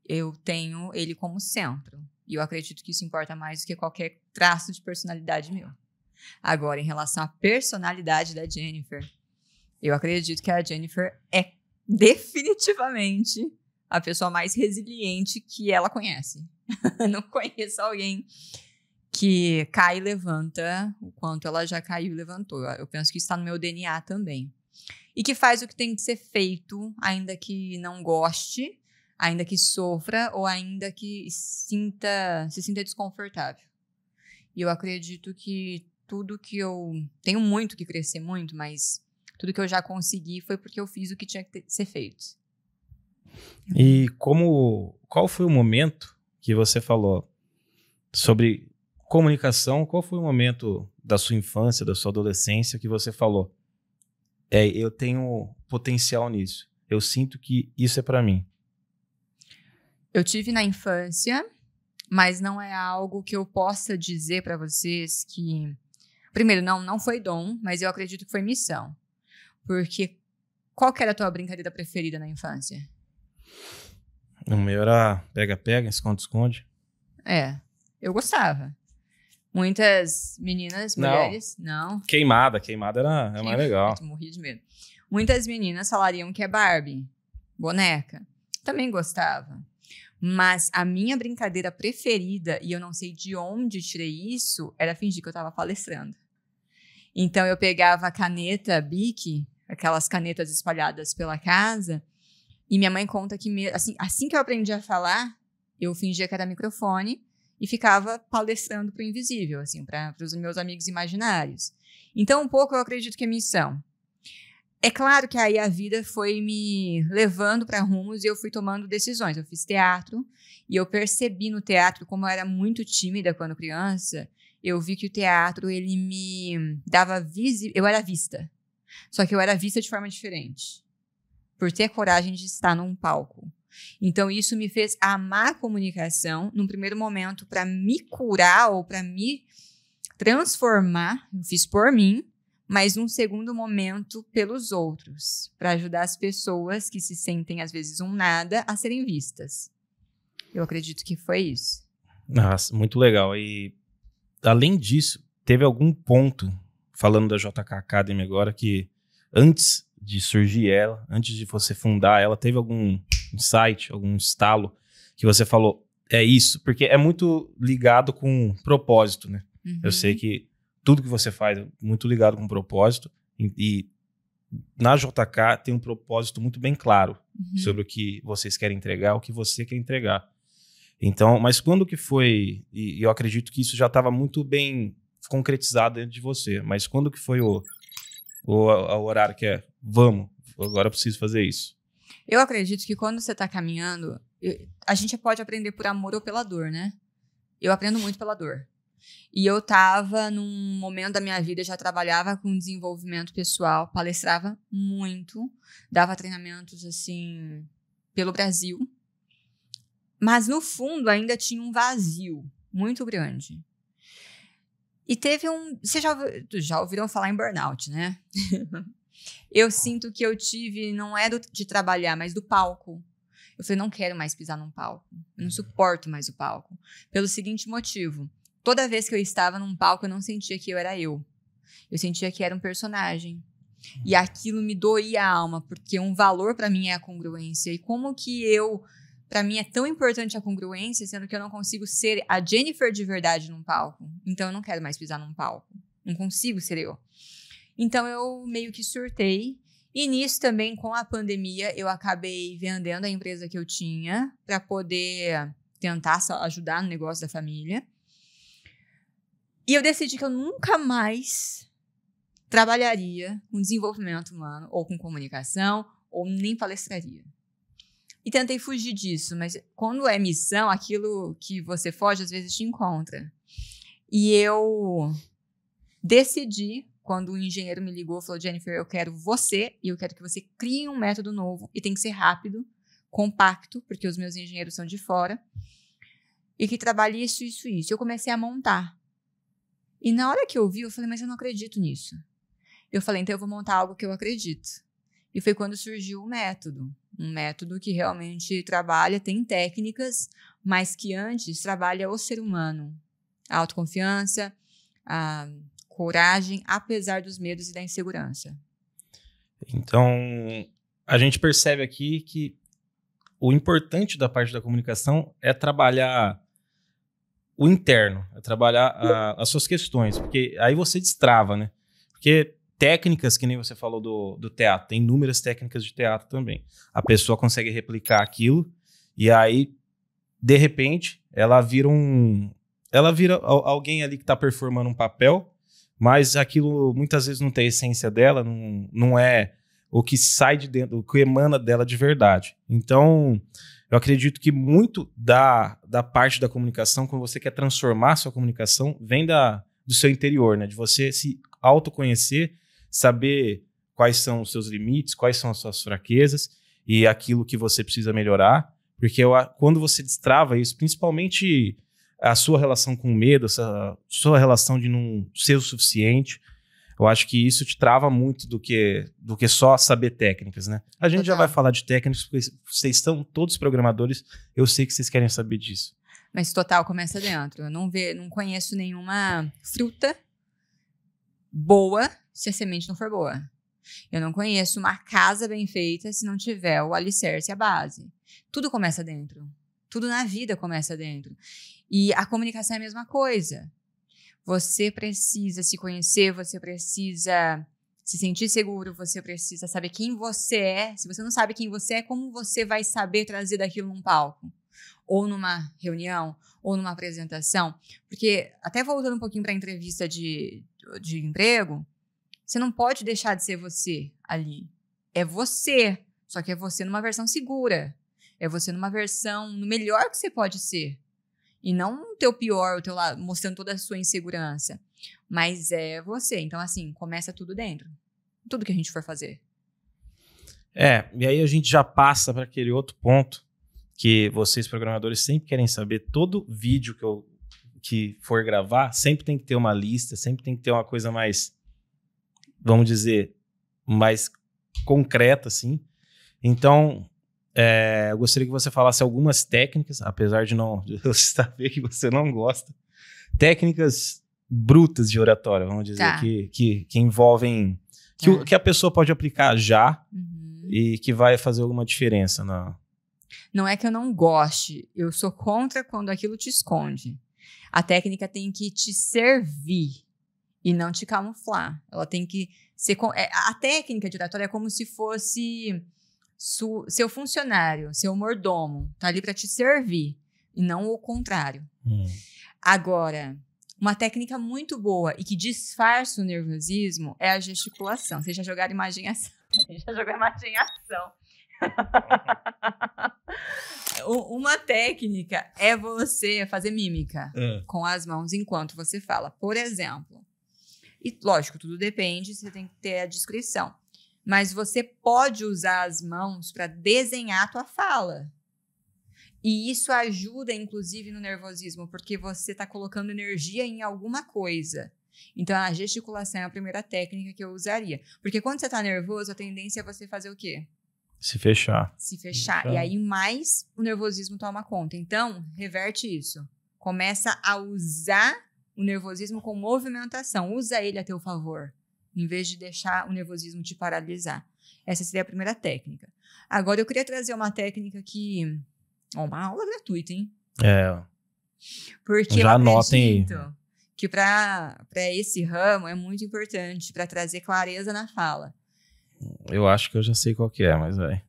eu tenho ele como centro. E eu acredito que isso importa mais do que qualquer traço de personalidade meu. Agora, em relação à personalidade da Jennifer, eu acredito que a Jennifer é definitivamente a pessoa mais resiliente que ela conhece. Não conheço alguém que cai e levanta o quanto ela já caiu e levantou. Eu penso que isso está no meu DNA também. E que faz o que tem que ser feito, ainda que não goste, ainda que sofra ou ainda que se sinta desconfortável. E eu acredito que tudo que eu... Tenho muito que crescer muito, mas tudo que eu já consegui foi porque eu fiz o que tinha que ser feito. E qual foi o momento que você falou sobre comunicação? Qual foi o momento da sua infância, da sua adolescência que você falou, eu tenho potencial nisso, eu sinto que isso é para mim? Eu tive na infância, mas não é algo que eu possa dizer para vocês que... Primeiro, não foi dom, mas eu acredito que foi missão. Porque qual que era a tua brincadeira preferida na infância? O meu era pega-pega, esconde-esconde. Eu gostava. Muitas meninas, mulheres, não. Queimada era mais legal. Eu morri de medo. Muitas meninas falariam que é Barbie, boneca. Também gostava. Mas a minha brincadeira preferida, e eu não sei de onde tirei isso, era fingir que eu estava palestrando. Então eu pegava a caneta Bic, aquelas canetas espalhadas pela casa, e minha mãe conta que assim que eu aprendi a falar, eu fingia que era microfone e ficava palestrando para o invisível, assim, para os meus amigos imaginários. Então, um pouco eu acredito que é missão. É claro que aí a vida foi me levando para rumos e eu fui tomando decisões. Eu fiz teatro e eu percebi no teatro, como eu era muito tímida quando criança, eu vi que o teatro, ele me dava eu era vista. Só que eu era vista de forma diferente, por ter coragem de estar num palco. Então, isso me fez amar a comunicação, num primeiro momento, para me curar ou para me transformar. Eu fiz por mim, mas num segundo momento pelos outros, para ajudar as pessoas que se sentem, às vezes, um nada, a serem vistas. Eu acredito que foi isso. Nossa, muito legal. E, além disso, teve algum ponto, falando da JK Academy agora, que antes de surgir ela, antes de você fundar ela, teve algum insight, algum estalo, que você falou, é isso? Porque é muito ligado com propósito, né? Uhum. Eu sei que tudo que você faz é muito ligado com propósito, e na JK tem um propósito muito bem claro sobre o que vocês querem entregar, o que você quer entregar. Então, mas quando que foi, e eu acredito que isso já estava muito bem concretizado dentro de você, mas quando que foi o horário que vamos, agora eu preciso fazer isso? Eu acredito que quando você está caminhando, a gente pode aprender por amor ou pela dor, né? Eu aprendo muito pela dor. E eu estava num momento da minha vida, já trabalhava com desenvolvimento pessoal, palestrava muito, dava treinamentos, assim, pelo Brasil. Mas, no fundo, ainda tinha um vazio muito grande. E teve vocês já ouviram falar em burnout, né? Eu sinto que eu tive, não é de trabalhar, mas do palco. Eu falei, não quero mais pisar num palco. Eu não suporto mais o palco. Pelo seguinte motivo. Toda vez que eu estava num palco, eu não sentia que eu era eu. Eu sentia que era um personagem. E aquilo me doía a alma, porque um valor para mim é a congruência. E como que para mim é tão importante a congruência, sendo que eu não consigo ser a Jennifer de verdade num palco. Então eu não quero mais pisar num palco. Não consigo ser eu. Então eu meio que surtei. E nisso também, com a pandemia, eu acabei vendendo a empresa que eu tinha para poder tentar ajudar no negócio da família. E eu decidi que eu nunca mais trabalharia com desenvolvimento humano, ou com comunicação, ou nem palestraria. E tentei fugir disso, mas quando é missão, aquilo que você foge, às vezes te encontra. E eu decidi, quando o engenheiro me ligou, falou, Jennifer, eu quero você, e eu quero que você crie um método novo, e tem que ser rápido, compacto, porque os meus engenheiros são de fora, e que trabalhe isso, isso, isso. Eu comecei a montar. E na hora que eu vi, eu falei, mas eu não acredito nisso. Eu falei, então eu vou montar algo que eu acredito. E foi quando surgiu o método. Um método que realmente trabalha, tem técnicas, mas que antes trabalha o ser humano. A autoconfiança, a coragem, apesar dos medos e da insegurança. Então, a gente percebe aqui que o importante da parte da comunicação é trabalhar o interno, é trabalhar as suas questões, porque aí você destrava, né? Porque técnicas, que nem você falou do teatro, tem inúmeras técnicas de teatro também. A pessoa consegue replicar aquilo e aí, de repente, ela vira alguém ali que está performando um papel, mas aquilo muitas vezes não tem a essência dela, não é o que sai de dentro, o que emana dela de verdade. Então, eu acredito que muito da parte da comunicação, quando você quer transformar a sua comunicação, vem do seu interior, né? De você se autoconhecer, saber quais são os seus limites, quais são as suas fraquezas e aquilo que você precisa melhorar. Porque quando você destrava isso, principalmente a sua relação com o medo, a sua relação de não ser o suficiente, eu acho que isso te trava muito do que só saber técnicas, né? A gente já vai falar de técnicas, porque vocês são todos programadores, eu sei que vocês querem saber disso. Mas total começa dentro. Eu não conheço nenhuma fruta boa se a semente não for boa. Eu não conheço uma casa bem feita se não tiver o alicerce e a base. Tudo começa dentro. Tudo na vida começa dentro. E a comunicação é a mesma coisa. Você precisa se conhecer, você precisa se sentir seguro, você precisa saber quem você é. Se você não sabe quem você é, como você vai saber trazer daquilo num palco? Ou numa reunião, ou numa apresentação? Porque, até voltando um pouquinho para a entrevista de emprego, você não pode deixar de ser você ali. É você, só que é você numa versão segura. É você numa versão no melhor que você pode ser. E não o teu pior, o teu lado, mostrando toda a sua insegurança. Mas é você. Então, assim, começa tudo dentro. Tudo que a gente for fazer. E aí a gente já passa para aquele outro ponto que vocês, programadores, sempre querem saber. Todo vídeo que for gravar, sempre tem que ter uma lista, sempre tem que ter uma coisa mais vamos dizer, mais concreta, assim. Então, eu gostaria que você falasse algumas técnicas, apesar de eu saber que você não gosta. Técnicas brutas de oratória, vamos dizer, que envolvem... Que a pessoa pode aplicar já e que vai fazer alguma diferença. Não é que eu não goste, eu sou contra quando aquilo te esconde. A técnica tem que te servir e não te camuflar. Ela tem que ser... A técnica de oratória é como se fosse seu funcionário, seu mordomo. Tá ali para te servir e não o contrário. Agora, uma técnica muito boa e que disfarça o nervosismo é a gesticulação. Vocês já jogaram imaginação? Já jogou imaginação. Uma técnica é você fazer mímica com as mãos enquanto você fala. Por exemplo, e lógico, tudo depende, você tem que ter a discrição. Mas você pode usar as mãos para desenhar a tua fala. E isso ajuda, inclusive, no nervosismo, porque você está colocando energia em alguma coisa. Então, a gesticulação é a primeira técnica que eu usaria. Porque quando você está nervoso, a tendência é você fazer o quê? Se fechar. Se fechar. E aí, mais o nervosismo toma conta. Então, reverte isso. Começa a usar o nervosismo com movimentação. Usa ele a teu favor, em vez de deixar o nervosismo te paralisar. Essa seria a primeira técnica. Agora, eu queria trazer uma técnica que... Uma aula gratuita, hein? Porque já anotem que para esse ramo é muito importante para trazer clareza na fala. Eu acho que eu já sei qual que é, mas vai.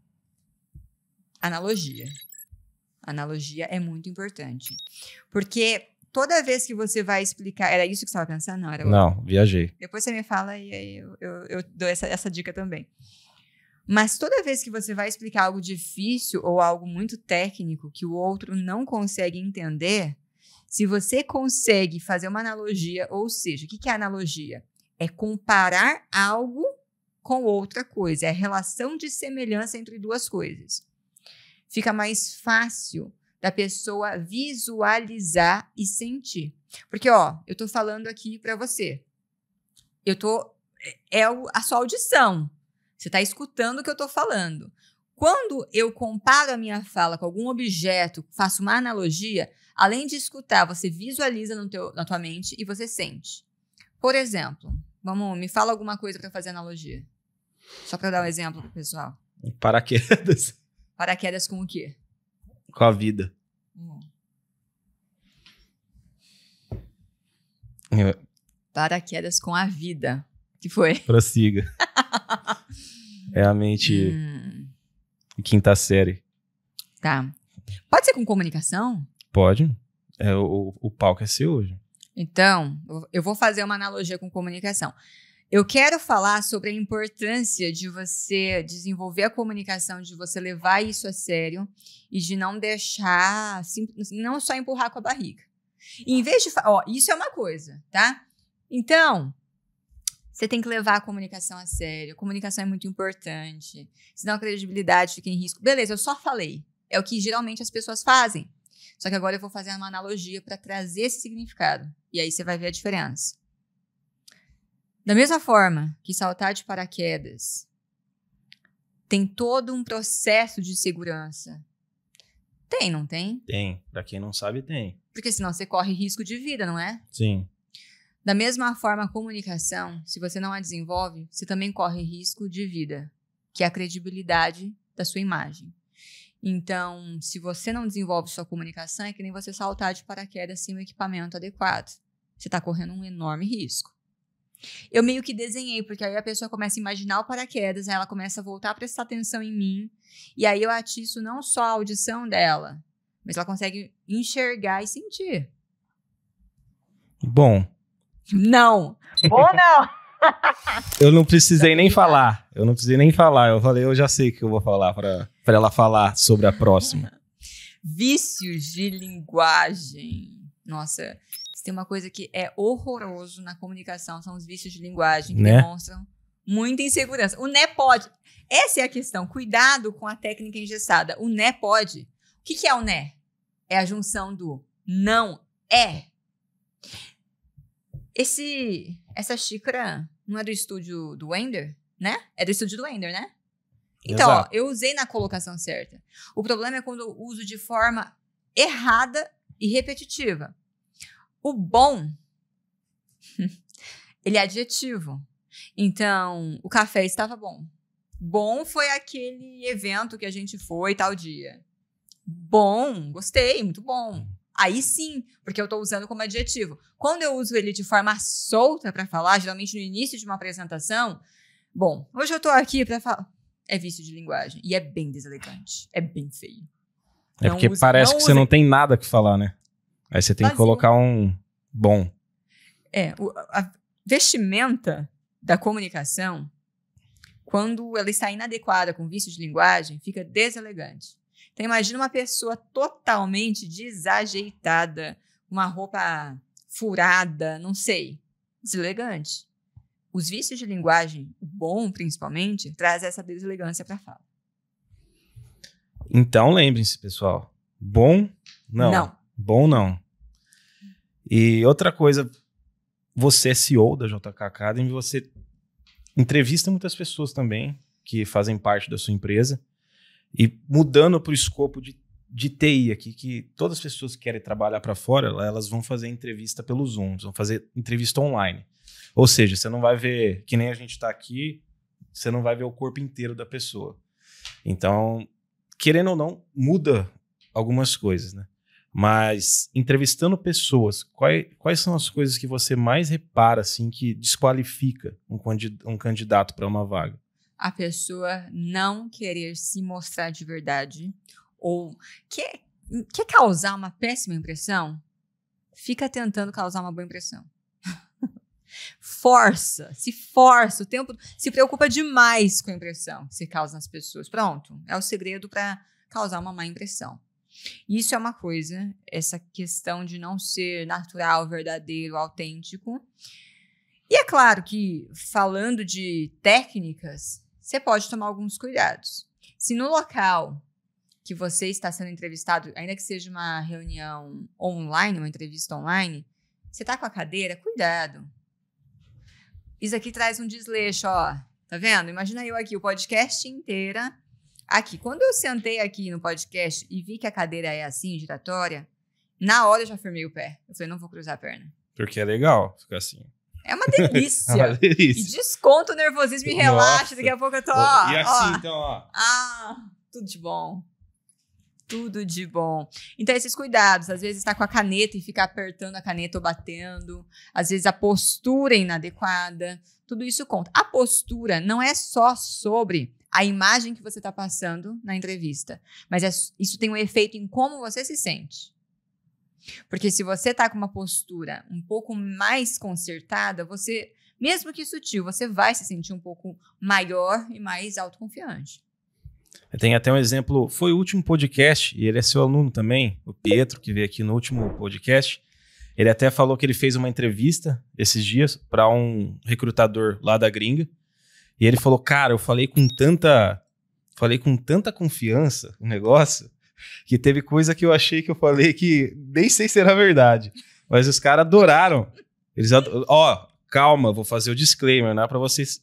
Analogia. Analogia é muito importante. Porque toda vez que você vai explicar... Era isso que você estava pensando? Não, era Não, viajei. Depois você me fala e aí eu dou essa dica também. Mas toda vez que você vai explicar algo difícil ou algo muito técnico que o outro não consegue entender, se você consegue fazer uma analogia, ou seja, o que é analogia? É comparar algo com outra coisa, é a relação de semelhança entre duas coisas. Fica mais fácil da pessoa visualizar e sentir. Porque, eu tô falando aqui para você. A sua audição. Você está escutando o que eu estou falando. Quando eu comparo a minha fala com algum objeto, faço uma analogia, além de escutar, você visualiza na tua mente e você sente. Por exemplo, me fala alguma coisa para fazer analogia. Só para dar um exemplo para o pessoal. Paraquedas. Paraquedas com o quê? Com a vida. Paraquedas com a vida. Que foi? Prossiga. É a mente quinta série. Tá. Pode ser com comunicação? Pode. O palco é seu hoje. Então, eu vou fazer uma analogia com comunicação. Eu quero falar sobre a importância de você desenvolver a comunicação, de você levar isso a sério e de não deixar, não só empurrar com a barriga. E em vez de isso é uma coisa, tá? Então, você tem que levar a comunicação a sério. A comunicação é muito importante. Senão a credibilidade fica em risco. Beleza, eu só falei. É o que geralmente as pessoas fazem. Só que agora eu vou fazer uma analogia para trazer esse significado. E aí você vai ver a diferença. Da mesma forma que saltar de paraquedas tem todo um processo de segurança. Tem, não tem? Tem. Para quem não sabe, tem. Porque senão você corre risco de vida, não é? Sim. Da mesma forma, a comunicação, se você não a desenvolve, você também corre risco de vida, que é a credibilidade da sua imagem. Então, se você não desenvolve sua comunicação, é que nem você saltar de paraquedas sem o equipamento adequado. Você está correndo um enorme risco. Eu meio que desenhei, porque aí a pessoa começa a imaginar o paraquedas, aí ela começa a voltar a prestar atenção em mim, e aí eu atiço não só a audição dela, mas ela consegue enxergar e sentir. Bom. Não. Ou não. Eu não precisei nem falar. Eu falei, eu já sei o que eu vou falar para ela falar sobre a próxima. Vícios de linguagem. Nossa, se tem uma coisa que é horroroso na comunicação, são os vícios de linguagem que demonstram muita insegurança. O né pode. Essa é a questão. Cuidado com a técnica engessada. O né pode. O que é o né? É a junção do não é. Essa xícara não é do estúdio do Wender, né? É do estúdio do Wender, né? Então, ó, eu usei na colocação certa. O problema é quando eu uso de forma errada e repetitiva. O bom, ele é adjetivo. Então, o café estava bom. Bom foi aquele evento que a gente foi tal dia. Bom, gostei, muito bom. Aí sim, porque eu estou usando como adjetivo. Quando eu uso ele de forma solta para falar, geralmente no início de uma apresentação, bom, hoje eu estou aqui para falar. É vício de linguagem. E é bem deselegante. É bem feio. É porque parece que você não tem nada que falar, né? Aí você tem que colocar um bom. A vestimenta da comunicação, quando ela está inadequada com vício de linguagem, fica deselegante. Então, imagina uma pessoa totalmente desajeitada, uma roupa furada, não sei, deselegante. Os vícios de linguagem, o bom principalmente, traz essa deselegância para a fala. Então, lembrem-se, pessoal, bom não. Bom não. E outra coisa, você é CEO da JK Academy, você entrevista muitas pessoas também que fazem parte da sua empresa. E mudando para o escopo de TI aqui, que todas as pessoas que querem trabalhar para fora, elas vão fazer entrevista pelo Zoom, vão fazer entrevista online. Ou seja, você não vai ver, que nem a gente está aqui, você não vai ver o corpo inteiro da pessoa. Então, querendo ou não, muda algumas coisas, né? Mas entrevistando pessoas, quais são as coisas que você mais repara, assim, que desqualifica um candidato para uma vaga? A pessoa não querer se mostrar de verdade ou quer causar uma péssima impressão, fica tentando causar uma boa impressão. se força o tempo, se preocupa demais com a impressão que se causa nas pessoas. Pronto, é o segredo para causar uma má impressão. Isso é uma coisa, essa questão de não ser natural, verdadeiro, autêntico. E é claro que, falando de técnicas, você pode tomar alguns cuidados. Se no local que você está sendo entrevistado, ainda que seja uma reunião online, uma entrevista online, você está com a cadeira, cuidado. Isso aqui traz um desleixo, ó. Tá vendo? Imagina eu aqui, o podcast inteira, aqui. Quando eu sentei aqui no podcast e vi que a cadeira é assim, giratória, na hora eu já firmei o pé. Eu falei, não vou cruzar a perna. Porque é legal ficar assim. É uma delícia. É uma delícia. E desconta o nervosismo e relaxa. Daqui a pouco eu tô, ó. E assim, então, ó. Tudo de bom. Tudo de bom. Então, esses cuidados. Às vezes, tá com a caneta e fica apertando a caneta ou batendo. Às vezes, a postura é inadequada. Tudo isso conta. A postura não é só sobre a imagem que você tá passando na entrevista. Mas isso tem um efeito em como você se sente. Porque se você tá com uma postura um pouco mais consertada, você, mesmo que sutil, você vai se sentir um pouco maior e mais autoconfiante. Tem até um exemplo, foi o último podcast, e ele é seu aluno também, o Pietro, que veio aqui no último podcast. Ele até falou que ele fez uma entrevista esses dias para um recrutador lá da gringa. E ele falou, cara, eu falei com tanta confiança o negócio, que teve coisa que eu achei que eu falei que nem sei se era verdade. Mas os caras adoraram. Eles calma, vou fazer o disclaimer, não é para vocês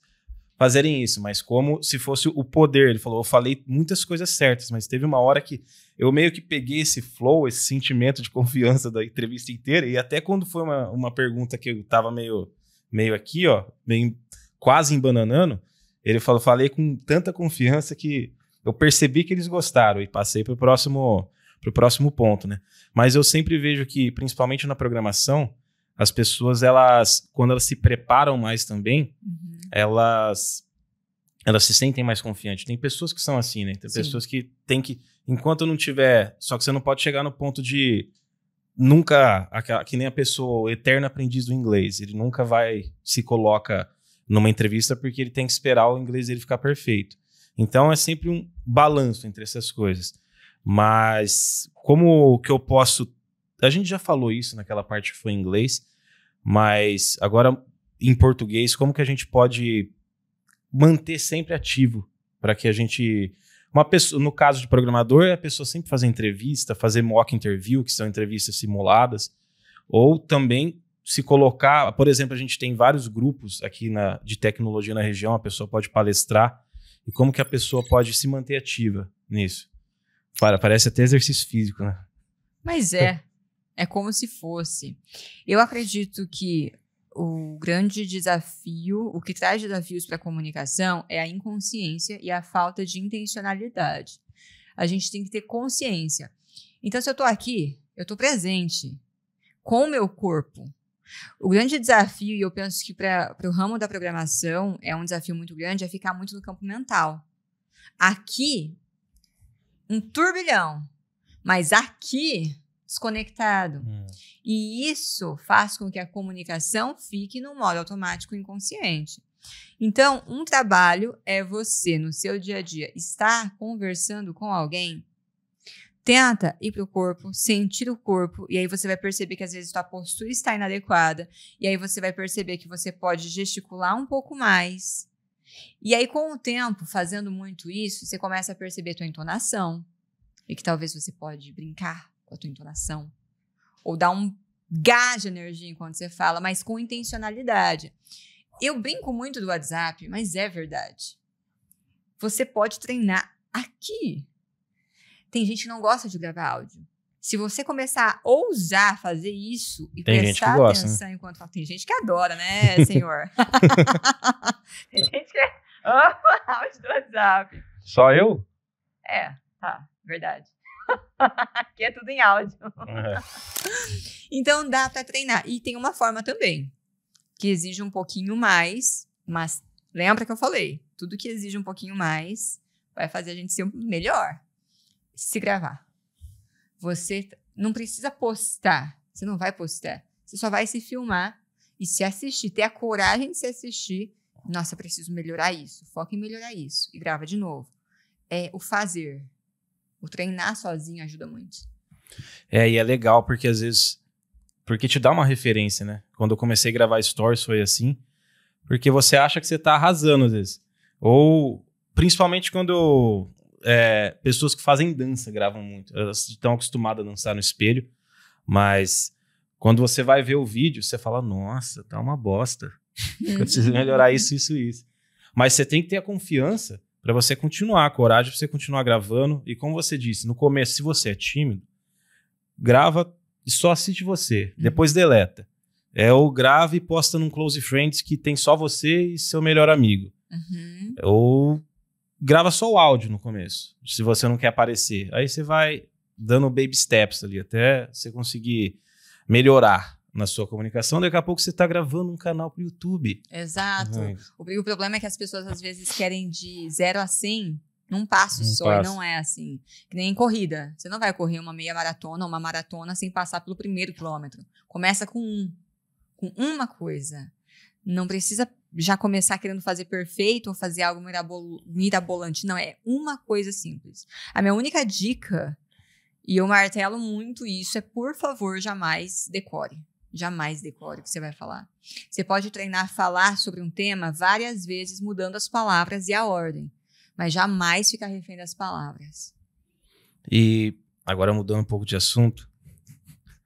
fazerem isso, mas como se fosse o poder. Ele falou, eu falei muitas coisas certas, mas teve uma hora que eu meio que peguei esse flow, esse sentimento de confiança da entrevista inteira, e até quando foi uma pergunta que eu tava meio aqui, ó, meio quase embananando, ele falou, falei com tanta confiança que eu percebi que eles gostaram e passei pro próximo ponto, né? Mas eu sempre vejo que, principalmente na programação, as pessoas, quando elas se preparam mais também, elas se sentem mais confiantes. Tem pessoas que são assim, né? Tem pessoas que tem que, enquanto não tiver, só que você não pode chegar no ponto de nunca, que nem a pessoa, o eterno aprendiz do inglês, ele nunca se coloca numa entrevista porque ele tem que esperar o inglês dele ficar perfeito. Então é sempre um balanço entre essas coisas. Mas como que eu posso... A gente já falou isso naquela parte que foi em inglês, mas agora em português, como que a gente pode manter sempre ativo para que a gente... Uma pessoa, no caso de programador, a pessoa sempre fazer entrevista, fazer mock interview, que são entrevistas simuladas, ou também se colocar... Por exemplo, a gente tem vários grupos aqui de tecnologia na região, a pessoa pode palestrar, e como que a pessoa pode se manter ativa nisso? Parece até exercício físico, né? Mas é como se fosse. Eu acredito que o grande desafio, o que traz desafios para a comunicação é a inconsciência e a falta de intencionalidade. A gente tem que ter consciência. Então, se eu estou aqui, eu estou presente com o meu corpo. O grande desafio, e eu penso que para o ramo da programação é um desafio muito grande, é ficar muito no campo mental. Aqui, um turbilhão, mas aqui, desconectado. E isso faz com que a comunicação fique no modo automático inconsciente. Então, um trabalho é você, no seu dia a dia, estar conversando com alguém. Tenta ir para o corpo, sentir o corpo, e aí você vai perceber que às vezes sua postura está inadequada, e aí você vai perceber que você pode gesticular um pouco mais. E aí, com o tempo, fazendo muito isso, você começa a perceber a tua entonação, e que talvez você pode brincar com a tua entonação, ou dar um gás de energia enquanto você fala, mas com intencionalidade. Eu brinco muito do WhatsApp, mas é verdade. Você pode treinar aqui. Tem gente que não gosta de gravar áudio. Se você começar a ousar fazer isso e prestar atenção enquanto fala, tem gente que adora, né, senhor? Tem gente que ama áudio do WhatsApp. Só eu? Tá, verdade. Aqui é tudo em áudio. Então dá para treinar. E tem uma forma também, que exige um pouquinho mais, mas lembra que eu falei, tudo que exige um pouquinho mais vai fazer a gente ser melhor. Se gravar. Você não precisa postar. Você não vai postar. Você só vai se filmar e se assistir. Ter a coragem de se assistir. Nossa, eu preciso melhorar isso. Foca em melhorar isso. E grava de novo. É o fazer. O treinar sozinho ajuda muito. E é legal porque às vezes... Porque te dá uma referência, né? Quando eu comecei a gravar stories foi assim. Porque você acha que você tá arrasando às vezes. Ou, principalmente quando... pessoas que fazem dança gravam muito. Elas estão acostumadas a dançar no espelho, mas quando você vai ver o vídeo, você fala, nossa, tá uma bosta. Eu preciso melhorar isso. Mas você tem que ter a confiança para você continuar, a coragem para você continuar gravando. E como você disse, no começo, se você é tímido, grava e só assiste você. Depois deleta. Ou grava e posta num Close Friends que tem só você e seu melhor amigo. Ou grava só o áudio no começo, se você não quer aparecer. Aí você vai dando baby steps ali, até você conseguir melhorar na sua comunicação. Daqui a pouco você está gravando um canal para o YouTube. Exato. O problema é que as pessoas às vezes querem de 0 a 100 num passo só, e não é assim. Que nem em corrida. Você não vai correr uma meia maratona ou uma maratona sem passar pelo primeiro quilômetro. Começa com uma coisa. Não precisa já começar querendo fazer perfeito ou fazer algo mirabolante. Não, é uma coisa simples. A minha única dica, e eu martelo muito isso, é, por favor, jamais decore. Jamais decore o que você vai falar. Você pode treinar falar sobre um tema várias vezes, mudando as palavras e a ordem. Mas jamais ficar refém das palavras. E agora mudando um pouco de assunto,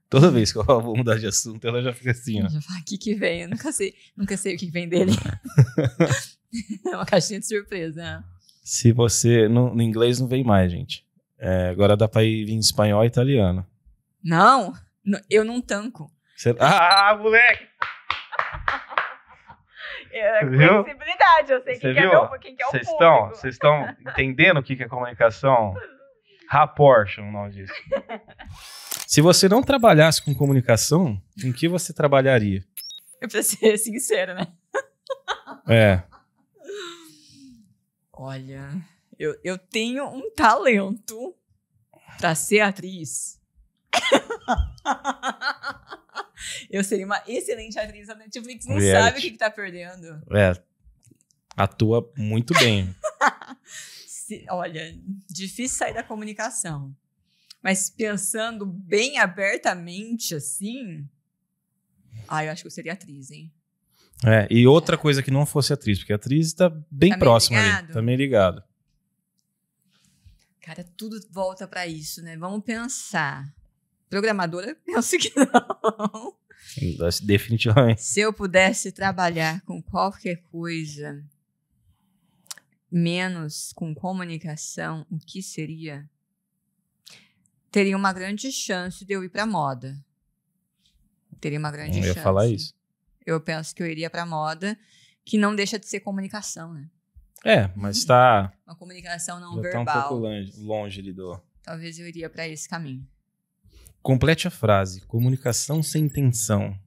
toda vez que eu vou mudar de assunto, ela já fica assim, ó. Já fala, o que vem? Eu nunca sei o que vem dele. É uma caixinha de surpresa, né? Se você... No inglês não vem mais, gente. Agora dá pra ir em espanhol e italiano. Não, eu não tanco. Moleque! Flexibilidade, eu sei quem é o público. Vocês estão entendendo o que é comunicação? Rapport, chama o nome disso. Se você não trabalhasse com comunicação, em que você trabalharia? Eu preciso ser sincero, né? Olha, eu tenho um talento pra ser atriz. Eu seria uma excelente atriz. A Netflix não sabe o que tá perdendo. Atua muito bem. Olha, difícil sair da comunicação. Mas pensando bem abertamente assim... eu acho que eu seria atriz, hein? E outra coisa que não fosse atriz, porque a atriz tá bem próxima ali. Tá meio ligado. Cara, tudo volta pra isso, né? Vamos pensar. Programadora, penso que não. Definitivamente. Se eu pudesse trabalhar com qualquer coisa, menos com comunicação, o que seria? Teria uma grande chance de eu ir para moda. Teria uma grande chance. Eu ia falar isso. Eu penso que eu iria para moda, que não deixa de ser comunicação, né? Mas tá... Uma comunicação não já verbal. tá um pouco longe ali do... Talvez eu iria para esse caminho. Complete a frase. Comunicação sem intenção.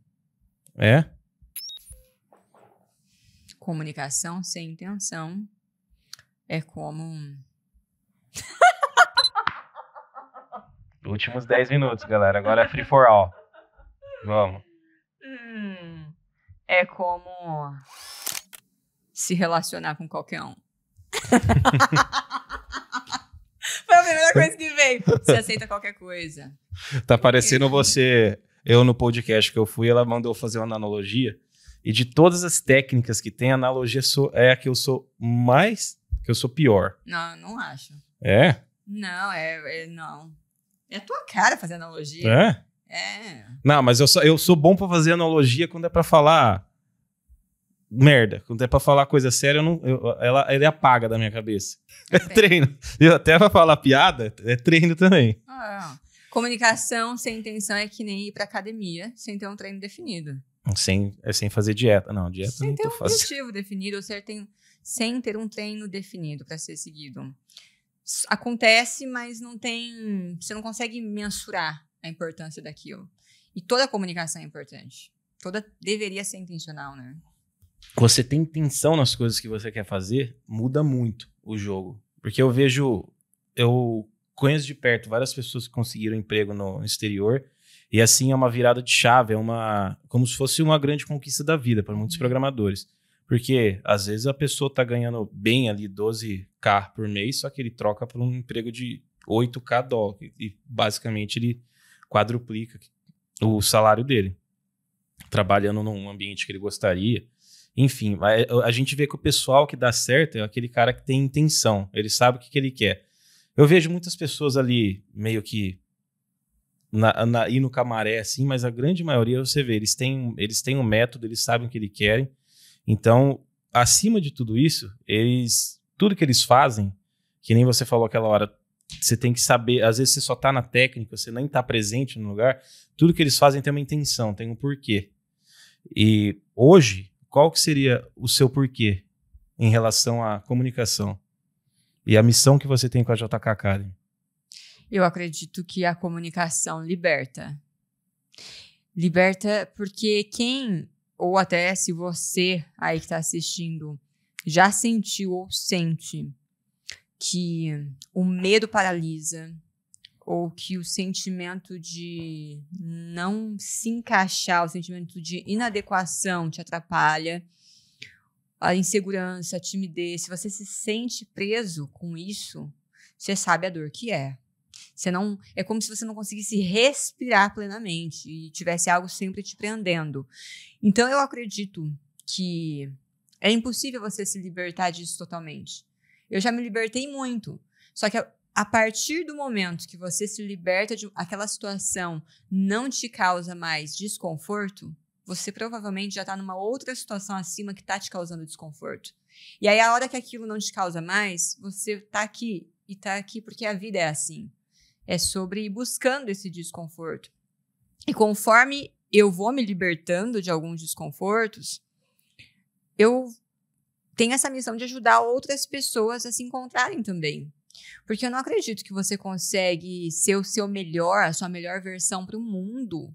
É? Comunicação sem intenção é como... Últimos 10 minutos, galera. Agora é free for all. Vamos. É como se relacionar com qualquer um. Foi a primeira coisa que veio. Você aceita qualquer coisa. Tá parecendo você... Eu no podcast que eu fui, ela mandou fazer uma analogia. E de todas as técnicas que tem, a analogia é a que eu sou mais... Que eu sou pior. Não acho. É? Não, não. É a tua cara fazer analogia. É? Não, mas eu sou bom pra fazer analogia quando é pra falar merda. Quando é pra falar coisa séria, ele apaga da minha cabeça. É treino. Eu até pra falar piada, é treino também. Comunicação sem intenção é que nem ir pra academia sem ter um treino definido. Sem fazer dieta. Não, dieta sem não ter tô um fazendo. objetivo definido, ou sem ter um treino definido pra ser seguido. Acontece, mas não tem... Você não consegue mensurar a importância daquilo. E toda comunicação é importante. Toda deveria ser intencional, né? Você tem intenção nas coisas que você quer fazer, muda muito o jogo. Porque eu conheço de perto várias pessoas que conseguiram emprego no exterior, e assim é uma virada de chave, como se fosse uma grande conquista da vida para muitos programadores. Porque às vezes a pessoa tá ganhando bem ali 12K por mês, só que ele troca por um emprego de 8K dólar, e basicamente ele quadruplica o salário dele, trabalhando num ambiente que ele gostaria. Enfim, a gente vê que o pessoal que dá certo é aquele cara que tem intenção, ele sabe o que ele quer. Eu vejo muitas pessoas ali meio que ir no camaré assim, mas a grande maioria você vê, eles têm um método, eles sabem o que eles querem. Então, acima de tudo isso, tudo que eles fazem, que nem você falou aquela hora, você tem que saber, às vezes você só tá na técnica, você nem tá presente no lugar, tudo que eles fazem tem uma intenção, tem um porquê. E hoje, qual que seria o seu porquê em relação à comunicação e a missão que você tem com a JK Academy? Eu acredito que a comunicação liberta. Liberta porque ou até se você aí que está assistindo já sentiu ou sente que o medo paralisa, ou que o sentimento de não se encaixar, o sentimento de inadequação te atrapalha, a insegurança, a timidez, se você se sente preso com isso, você sabe a dor que é. É como se você não conseguisse respirar plenamente e tivesse algo sempre te prendendo. Então, eu acredito que é impossível você se libertar disso totalmente. Eu já me libertei muito. Só que a partir do momento que você se liberta de aquela situação, não te causa mais desconforto, você provavelmente já está numa outra situação acima que está te causando desconforto. E aí, a hora que aquilo não te causa mais, você está aqui. E está aqui porque a vida é assim. É sobre ir buscando esse desconforto. E conforme eu vou me libertando de alguns desconfortos, eu tenho essa missão de ajudar outras pessoas a se encontrarem também. Porque eu não acredito que você consegue ser o seu melhor, a sua melhor versão para o mundo,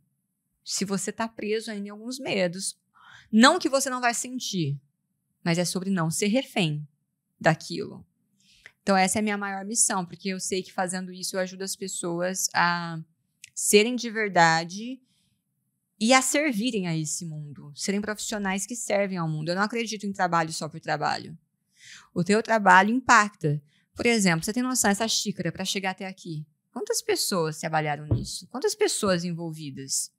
se você está preso ainda em alguns medos. Não que você não vai sentir, mas é sobre não ser refém daquilo. Então, essa é a minha maior missão, porque eu sei que fazendo isso eu ajudo as pessoas a serem de verdade e a servirem a esse mundo, serem profissionais que servem ao mundo. Eu não acredito em trabalho só por trabalho. O teu trabalho impacta. Por exemplo, você tem noção, essa xícara para chegar até aqui, quantas pessoas trabalharam nisso? Quantas pessoas envolvidas?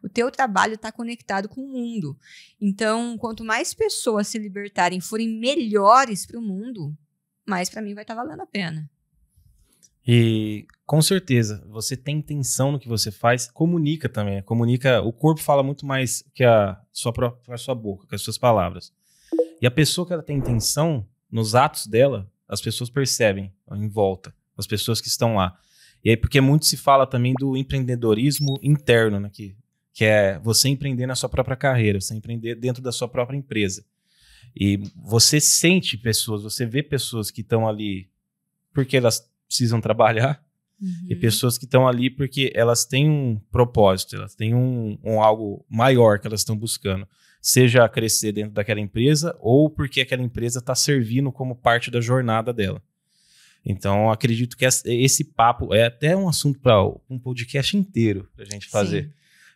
O teu trabalho está conectado com o mundo. Então, quanto mais pessoas se libertarem, forem melhores para o mundo, mais para mim vai estar valendo a pena. E com certeza, você tem intenção no que você faz, comunica também. Comunica, o corpo fala muito mais que a sua boca, que as suas palavras. E a pessoa que ela tem intenção, nos atos dela, as pessoas percebem em volta, as pessoas que estão lá. E aí, porque muito se fala também do empreendedorismo interno, né, que é você empreender na sua própria carreira, você empreender dentro da sua própria empresa. E você sente pessoas, você vê pessoas que estão ali porque elas precisam trabalhar, e pessoas que estão ali porque elas têm um propósito, elas têm um algo maior que elas estão buscando. Seja crescer dentro daquela empresa ou porque aquela empresa está servindo como parte da jornada dela. Então, acredito que esse papo é até um assunto para um podcast inteiro para a gente fazer. Sim.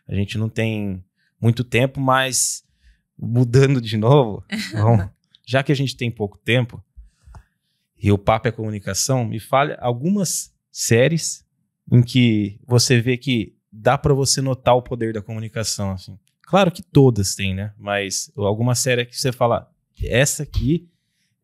A gente não tem muito tempo, mas mudando de novo, bom, já que a gente tem pouco tempo e o papo é comunicação, me fale algumas séries em que você vê que dá para você notar o poder da comunicação, assim. Claro que todas têm, né? Mas alguma série que você fala, essa aqui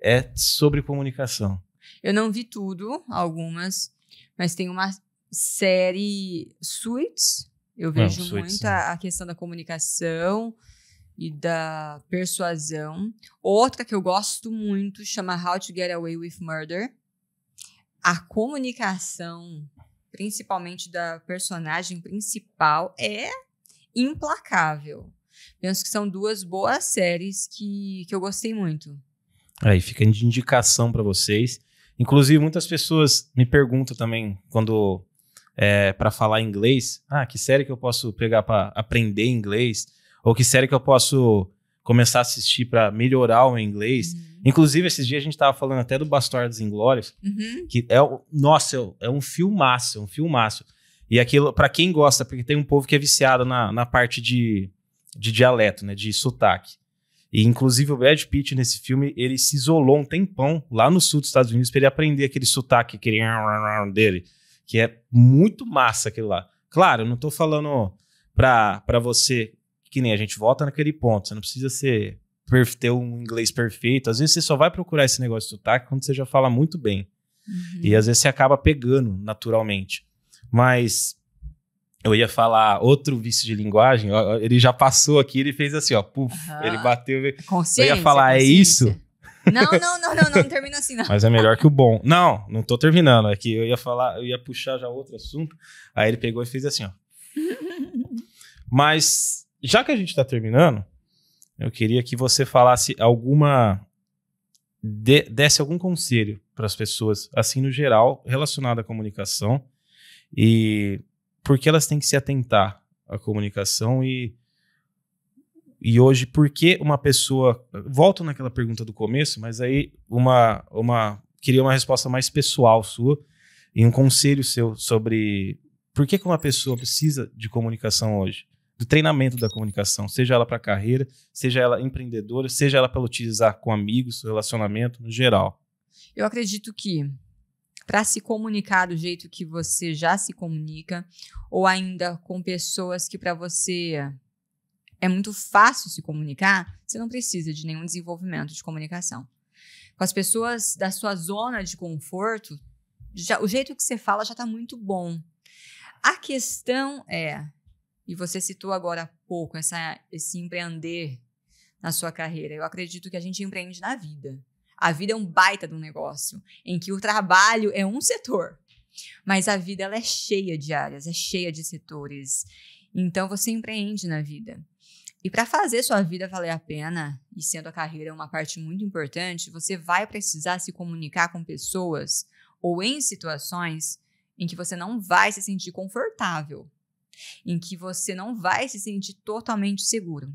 é sobre comunicação. Eu não vi tudo, algumas, mas tem uma série Suits. Eu vejo muito a questão da comunicação e da persuasão. Outra que eu gosto muito chama How to Get Away with Murder. A comunicação, principalmente da personagem principal, é implacável. Penso que são duas boas séries que eu gostei muito. Aí fica de indicação para vocês. Inclusive, muitas pessoas me perguntam também, quando para falar inglês, que série que eu posso pegar para aprender inglês? Ou que série que eu posso começar a assistir para melhorar o meu inglês? Inclusive, esses dias a gente estava falando até do Bastardos Inglórios, que é um filmaço, E aquilo, para quem gosta, porque tem um povo que é viciado na parte de dialeto, né, de sotaque. E, inclusive, o Brad Pitt, nesse filme, ele se isolou um tempão lá no sul dos Estados Unidos para ele aprender aquele sotaque, aquele dele, que é muito massa aquilo lá. Claro, eu não tô falando pra você, que nem a gente volta naquele ponto, você não precisa ter um inglês perfeito. Às vezes você só vai procurar esse negócio de sotaque quando você já fala muito bem. E às vezes você acaba pegando naturalmente. Mas eu ia falar outro vício de linguagem, ele já passou aqui, ele fez assim, ó, puf, ele bateu. Consciência, eu ia falar, é isso? Não termina assim, não. Mas é melhor que o bom. Não tô terminando, é que eu ia puxar já outro assunto, aí ele pegou e fez assim, ó. Mas, já que a gente tá terminando, eu queria que você falasse desse algum conselho para as pessoas, assim, no geral, relacionado à comunicação, e por que elas têm que se atentar à comunicação e hoje, por que uma pessoa... Volto naquela pergunta do começo, mas aí queria uma resposta mais pessoal sua e um conselho seu sobre por que uma pessoa precisa de comunicação hoje, do treinamento da comunicação, seja ela para carreira, seja ela empreendedora, seja ela para utilizar com amigos, relacionamento, no geral. Eu acredito que para se comunicar do jeito que você já se comunica, ou ainda com pessoas que para você é muito fácil se comunicar, você não precisa de nenhum desenvolvimento de comunicação. Com as pessoas da sua zona de conforto, o jeito que você fala já está muito bom. A questão e você citou agora há pouco esse empreender na sua carreira, eu acredito que a gente empreende na vida. A vida é um baita de um negócio, em que o trabalho é um setor, mas a vida ela é cheia de áreas, é cheia de setores. Então, você empreende na vida. E para fazer sua vida valer a pena, e sendo a carreira uma parte muito importante, você vai precisar se comunicar com pessoas ou em situações em que você não vai se sentir confortável, em que você não vai se sentir totalmente seguro.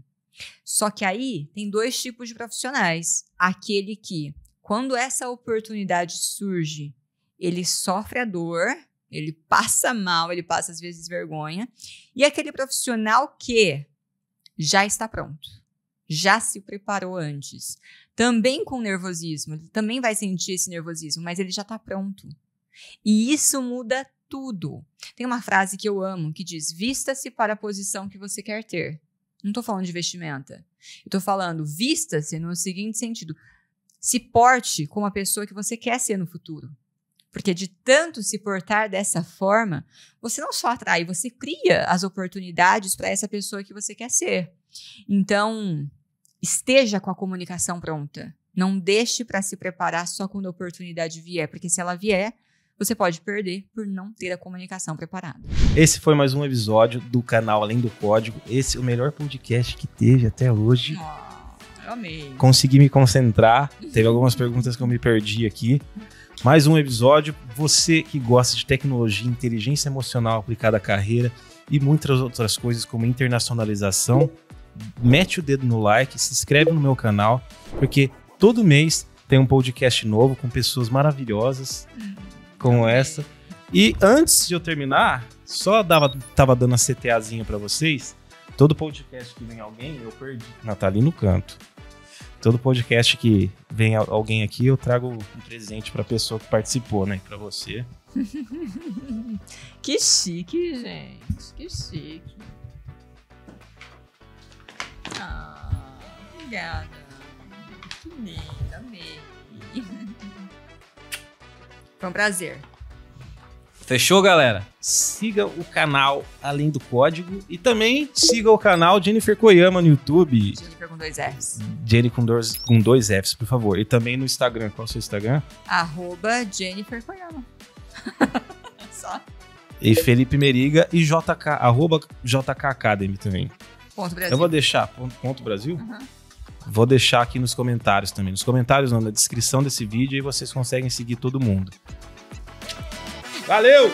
Só que aí tem dois tipos de profissionais. Aquele que, quando essa oportunidade surge, ele sofre a dor, ele passa mal, ele passa às vezes vergonha. E aquele profissional que já está pronto, já se preparou antes. Também com nervosismo, ele também vai sentir esse nervosismo, mas ele já está pronto. E isso muda tudo. Tem uma frase que eu amo que diz: vista-se para a posição que você quer ter. Não estou falando de vestimenta. Eu estou falando, vista-se no seguinte sentido. Se porte como a pessoa que você quer ser no futuro. Porque de tanto se portar dessa forma, você não só atrai, você cria as oportunidades para essa pessoa que você quer ser. Então, esteja com a comunicação pronta. Não deixe para se preparar só quando a oportunidade vier, porque se ela vier, você pode perder por não ter a comunicação preparada. Esse foi mais um episódio do canal Além do Código. Esse é o melhor podcast que teve até hoje. Eu amei. Consegui me concentrar. Teve algumas perguntas que eu me perdi aqui. Mais um episódio. Você que gosta de tecnologia, inteligência emocional aplicada à carreira e muitas outras coisas como internacionalização, mete o dedo no like, se inscreve no meu canal, porque todo mês tem um podcast novo com pessoas maravilhosas como essa. E antes de eu terminar, só tava dando a CTAzinha pra vocês. Todo podcast que vem alguém, eu perdi. Não, tá ali no canto. Todo podcast que vem alguém aqui, eu trago um presente pra pessoa que participou, né? Pra você. Que chique, gente. Que chique. Obrigada. Que linda, amei. Foi um prazer. Fechou, galera? Siga o canal Além do Código e também siga o canal Jennifer Koyama no YouTube. Jennifer com 2 Fs. Jenny com dois Fs, por favor. E também no Instagram. Qual é o seu Instagram? @Jennifer Koyama. Só. E Felipe Meriga e JK Academy também. Ponto Brasil. Eu vou deixar, ponto Brasil? Uhum. Vou deixar aqui nos comentários também. Nos comentários não, na descrição desse vídeo, aí vocês conseguem seguir todo mundo. Valeu!